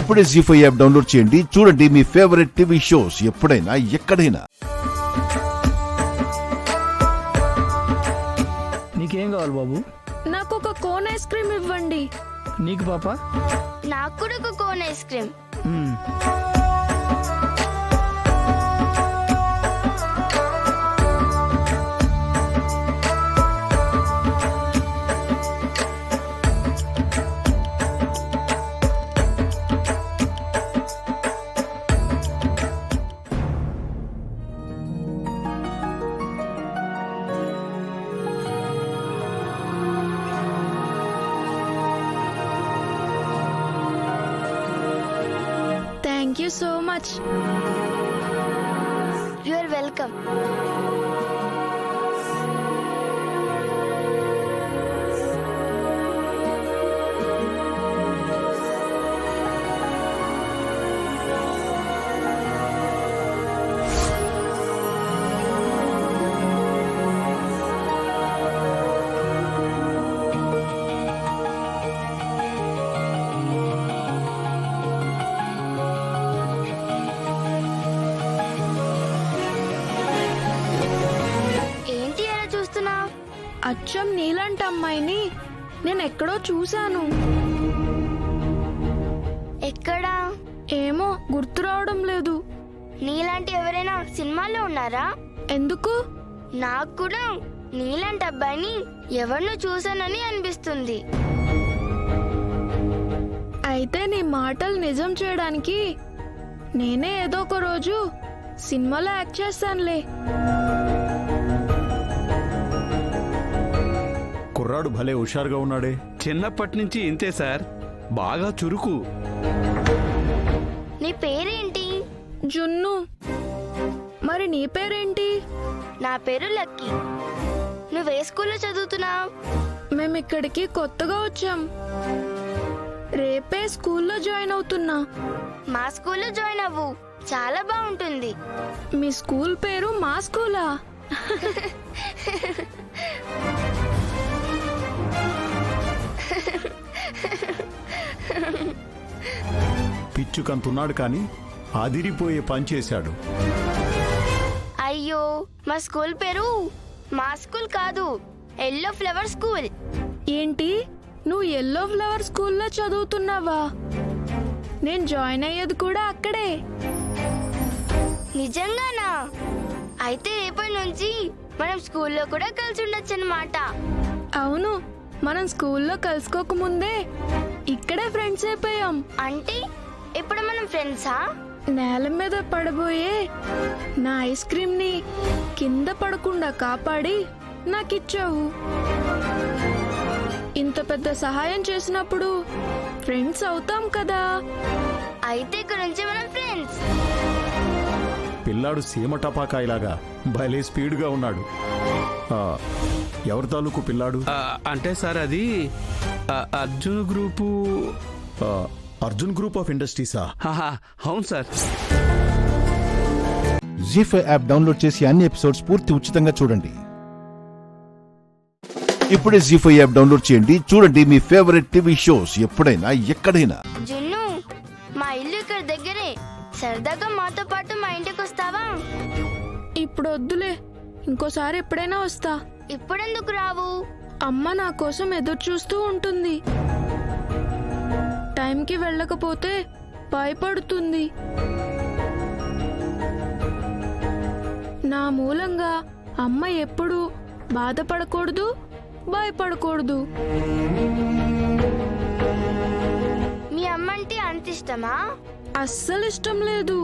ఇప్పుడే జీ5 యాప్ డౌన్లోడ్ చేయండి, చూడండి మీ ఫేవరెట్ టీవీ షోస్ ఎప్పుడైనా ఎక్కడైనా. నీకేం కావాలి బాబు? నాకు ఒక కోన్ ఐస్ క్రీమ్ ఇవ్వండి. నీకు పాప? నాకు కూడా ఒక cone ice cream. Thank you so much. You are welcome. అచ్చం నీలాంటి అమ్మాయిని నేను ఎక్కడో చూశాను. ఎక్కడా? ఏమో గుర్తు రావడం లేదు. నీలాంటి ఎవరైనా సినిమాల్లో ఉన్నారా? ఎందుకు? నాకు కూడా నీలాంటి అబ్బాయిని ఎవరినో చూశానని అనిపిస్తుంది. అయితే నీ మాటలు నిజం చేయడానికి నేనే ఏదో ఒక రోజు సినిమాలో యాక్ట్ చేస్తానులే. కుర్రాడు భలే హుషారుగా ఉన్నాడే. చిన్నప్పటి నుంచి ఇంతే సార్, బాగా చురుకు. నీ పేరేంటి? జున్ను. మరి నీ పేరేంటి? నా పేరు లక్కీ. నువ్వే స్కూల్లో చదువుతున్నావు? మేము ఇక్కడికి కొత్తగా వచ్చాం. రేపే స్కూల్లో జాయిన్ అవుతున్నా. మా స్కూల్లో జాయిన్ అవ్వు, చాలా బాగుంటుంది. మీ స్కూల్ పేరు మా స్కూలా? పిచ్చుకంతున్నాడు కానీ అదిరిపోయే పని చేశాడు. అయ్యో, మా స్కూల్ పేరు మా స్కూల్ కాదు, ఎల్లో ఫ్లవర్ స్కూల్. ఏంటి, నువ్వు ఎల్లో ఫ్లవర్ స్కూల్లో చదువుతున్నావా? నేను జాయిన్ అయ్యేది కూడా అక్కడే. నిజంగానా? అయితే రేపటి నుంచి మనం స్కూల్లో కూడా కలిసి ఉండొచ్చు అన్నమాట. అవును, మనం స్కూల్లో కలుసుకోకముందే ఇక్కడే ఫ్రెండ్స్ అయిపోయాం. అంటే ఇప్పుడు మనం ఫ్రెండ్సా? నేల మీద పడబోయే నా ఐస్ క్రీమ్ ని కింద పడకుండా కాపాడి నాకిచ్చావు. ఇంత పెద్ద సహాయం చేసినప్పుడు ఫ్రెండ్స్ అవుతాం కదా. అయితే ఇక్కడ నుంచి మనం ఫ్రెండ్స్. పిల్లాడు సీమ టపాకాయలాగా భలే స్పీడ్గా ఉన్నాడు. ఎవరి తాలూకు పిల్లాడు? అంటే సార్ అది Arjun group. Arjun group of ఇండస్ట్రీసా? అవును సార్. జీ5 యాప్ డౌన్లోడ్ చేసి అన్ని ఎపిసోడ్స్ పూర్తి ఉచితంగా చూడండి. ఇప్పుడే జీ5 యాప్ డౌన్లోడ్ చేయండి, చూడండి మీ ఫేవరెట్ టీవీ షోస్ ఎప్పుడైనా ఎక్కడైనా. జున్ను, మా ఇల్లు ఇక్కడ దగ్గరే. సరదాగా మాతో పాటు మా ఇంటికి వస్తావా? ఇప్పుడు వద్దులే, ఇంకోసారి ఎప్పుడైనా వస్తా. ఇప్పుడెందుకు రావు? అమ్మ నా కోసం ఎదురు చూస్తూ ఉంటుంది. టైంకి వెళ్ళకపోతే భయపడుతుంది. నా మూలంగా అమ్మ ఎప్పుడూ బాధపడకూడదు, భయపడకూడదు. మీ అమ్మంటే అంత ఇష్టమా? అస్సలు ఇష్టం లేదు.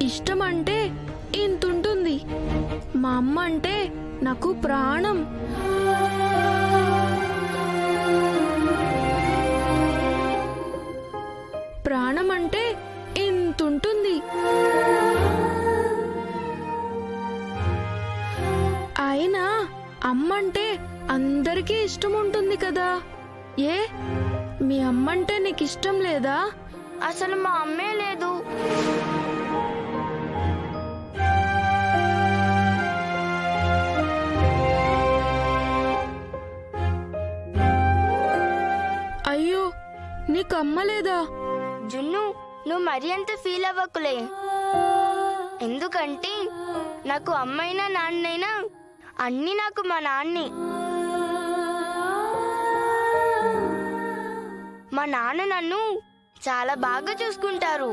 ఇష్టం అంటే ఇంతుంటుంది. మా అమ్మ అంటే నాకు ప్రాణం. ప్రాణం అంటే ఇంతుంటుంది. అయినా అమ్మంటే అందరికీ ఇష్టం ఉంటుంది కదా. ఏ, మీ అమ్మంటే నీకు ఇష్టం లేదా? అసలు మా అమ్మే లేదు. అయ్యో, నీకు అమ్మ లేదా? జున్ను, నువ్వు మరీ అంత ఫీల్ అవ్వకులే. ఎందుకంటే నాకు అమ్మైనా నాన్నైనా అన్నీ నాకు మా నాన్నే. మా నాన్న నన్ను చాలా బాగా చూసుకుంటారు.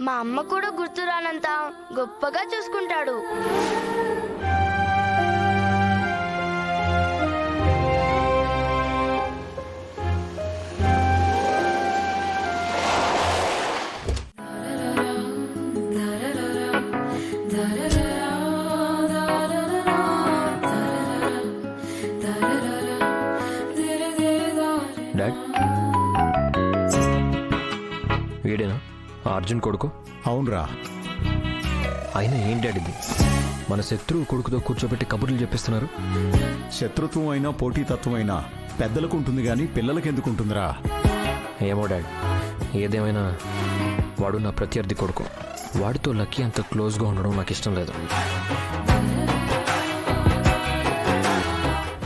మా అమ్మ కూడా గుర్తురానంత గొప్పగా చూసుకుంటాడు. డాడ్, వీడేనా అర్జున్ కొడుకు? అవునరా. అయినా ఏం డాడ్ ఇది? మన శత్రువు కొడుకుతో కూర్చోబెట్టి కబుర్లు చెప్పిస్తున్నారు. శత్రుత్వం అయినా పోటీతత్వం అయినా పెద్దలకు ఉంటుంది కానీ పిల్లలకి ఎందుకు ఉంటుందిరా? ఏమో డాడ్, ఏదేమైనా వాడు నా ప్రత్యర్థి కొడుకు. వాడితో లక్కీ అంత క్లోజ్గా ఉండడం నాకు ఇష్టం లేదు.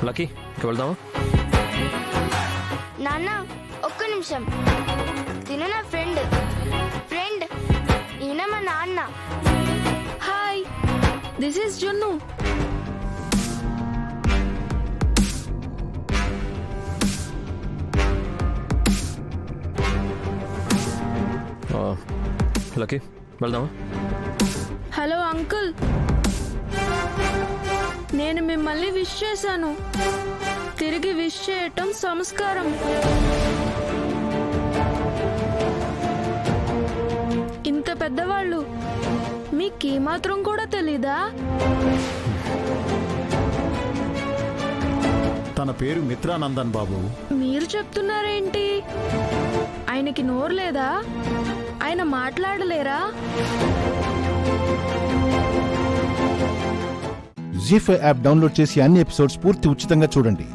లక్కీ, ఇక వెళ్దామా? నాన్న, ఒక్క నిమిషం. తిను నా ఫ్రెండ్. ఈయన మా నాన్న. హాయ్, దిస్ ఈస్ జున్ను. లక్కీ, వెళ్దామా? హలో అంకుల్, నేను మిమ్మల్ని విష్ చేశాను. తిరిగి విష్ చేయటం సంస్కారం. ఇంత పెద్దవాళ్ళు మీకు మాత్రం కూడా తెలీదా? తన పేరు మిత్రానందన్ బాబు. మీరు చెప్తున్నారేంటి? ఆయనకి నోరు లేదా? ఆయన మాట్లాడలేరా? జీ5 యాప్ డౌన్లోడ్ చేసి అన్ని ఎపిసోడ్స్ పూర్తి ఉచితంగా చూడండి.